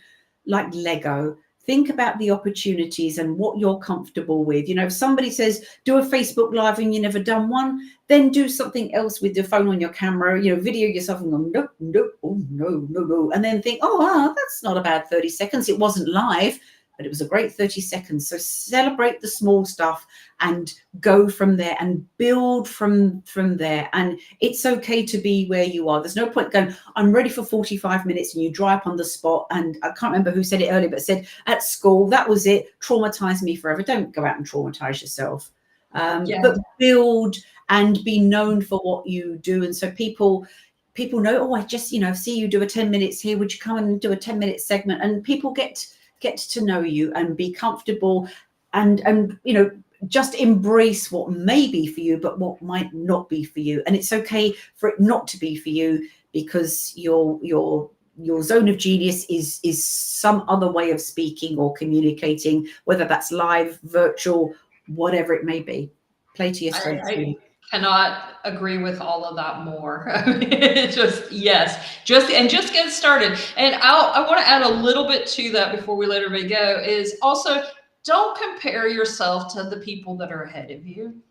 like Lego. Think about the opportunities and what you're comfortable with. You know, if somebody says, do a Facebook Live and you've never done one, then do something else with your phone on your camera, you know, video yourself and go, no, no, oh, no, no, no. And then think, oh, that's not a bad 30 seconds. It wasn't live, but it was a great 30 seconds. So celebrate the small stuff and go from there and build from there. And it's okay to be where you are. There's no point going, I'm ready for 45 minutes and you dry up on the spot. And I can't remember who said it earlier, but said at school, that was it, traumatized me forever. Don't go out and traumatize yourself. But build and be known for what you do. And so people know, oh, I just, you know, see you do a 10 minutes here. Would you come and do a 10-minute segment? And people get to know you and be comfortable and you know, just embrace what may be for you, but what might not be for you. And it's okay for it not to be for you, because your zone of genius is some other way of speaking or communicating, whether that's live, virtual, whatever it may be. Play to your strengths. I cannot agree with all of that more. Just get started. And I want to add a little bit to that before we let everybody go, is also don't compare yourself to the people that are ahead of you.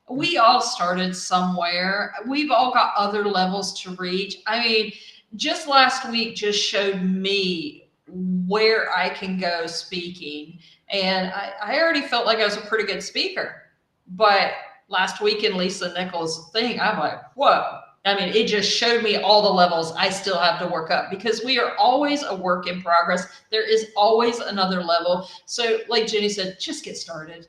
We all started somewhere. We've all got other levels to reach. I mean, just last week just showed me where I can go speaking. And I already felt like I was a pretty good speaker. But last week in Lisa Nichols' thing, I'm like, whoa. I mean, it just showed me all the levels I still have to work up, because we are always a work in progress. There is always another level. So like Jennie said, just get started.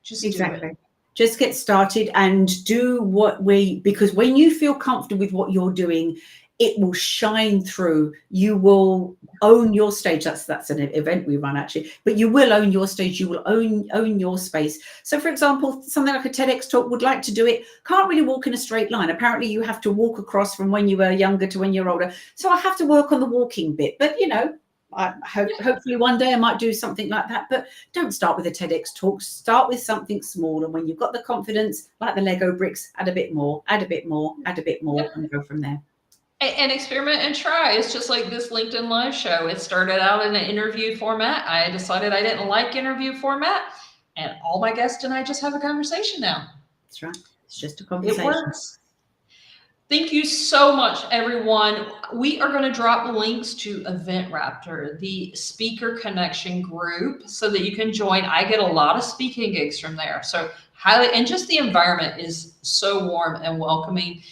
Just do it. Just get started and do because when you feel comfortable with what you're doing, it will shine through. You will own your stage. That's an event we run, actually, but you will own your stage. You will own your space. So for example, something like a TEDx talk, would like to do it, can't really walk in a straight line. Apparently you have to walk across from when you were younger to when you're older. So I have to work on the walking bit, but you know, hopefully one day I might do something like that. But don't start with a TEDx talk. Start with something small, and when you've got the confidence, like the Lego bricks, add a bit more, add a bit more, add a bit more, and go from there. And experiment and try. It's just like this LinkedIn Live show. It started out in an interview format. I decided I didn't like interview format, and all my guests and I just have a conversation now. That's right. It's just a conversation. It works. Thank you so much, everyone. We are going to drop links to EventRaptor, the speaker connection group, so that you can join. I get a lot of speaking gigs from there. So and just the environment is so warm and welcoming.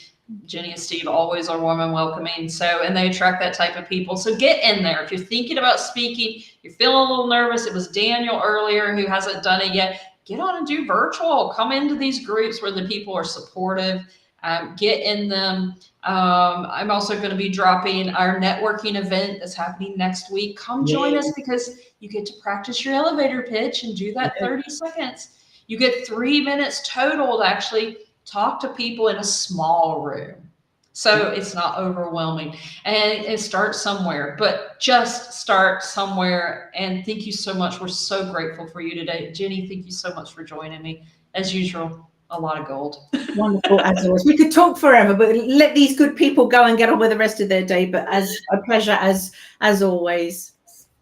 Jennie and Steve always are warm and welcoming. So, and they attract that type of people. So get in there. If you're thinking about speaking, you're feeling a little nervous. It was Daniel earlier who hasn't done it yet. Get on and do virtual. Come into these groups where the people are supportive. Get in them. I'm also going to be dropping our networking event that's happening next week. Come join us, because you get to practice your elevator pitch and do that 30 seconds. You get 3 minutes total to actually talk to people in a small room, so it's not overwhelming. And start somewhere, but just start somewhere. And thank you so much. We're so grateful for you today. Jennie, thank you so much for joining me. As usual, a lot of gold. Wonderful, as always. We could talk forever, but let these good people go and get on with the rest of their day. But as a pleasure, as always.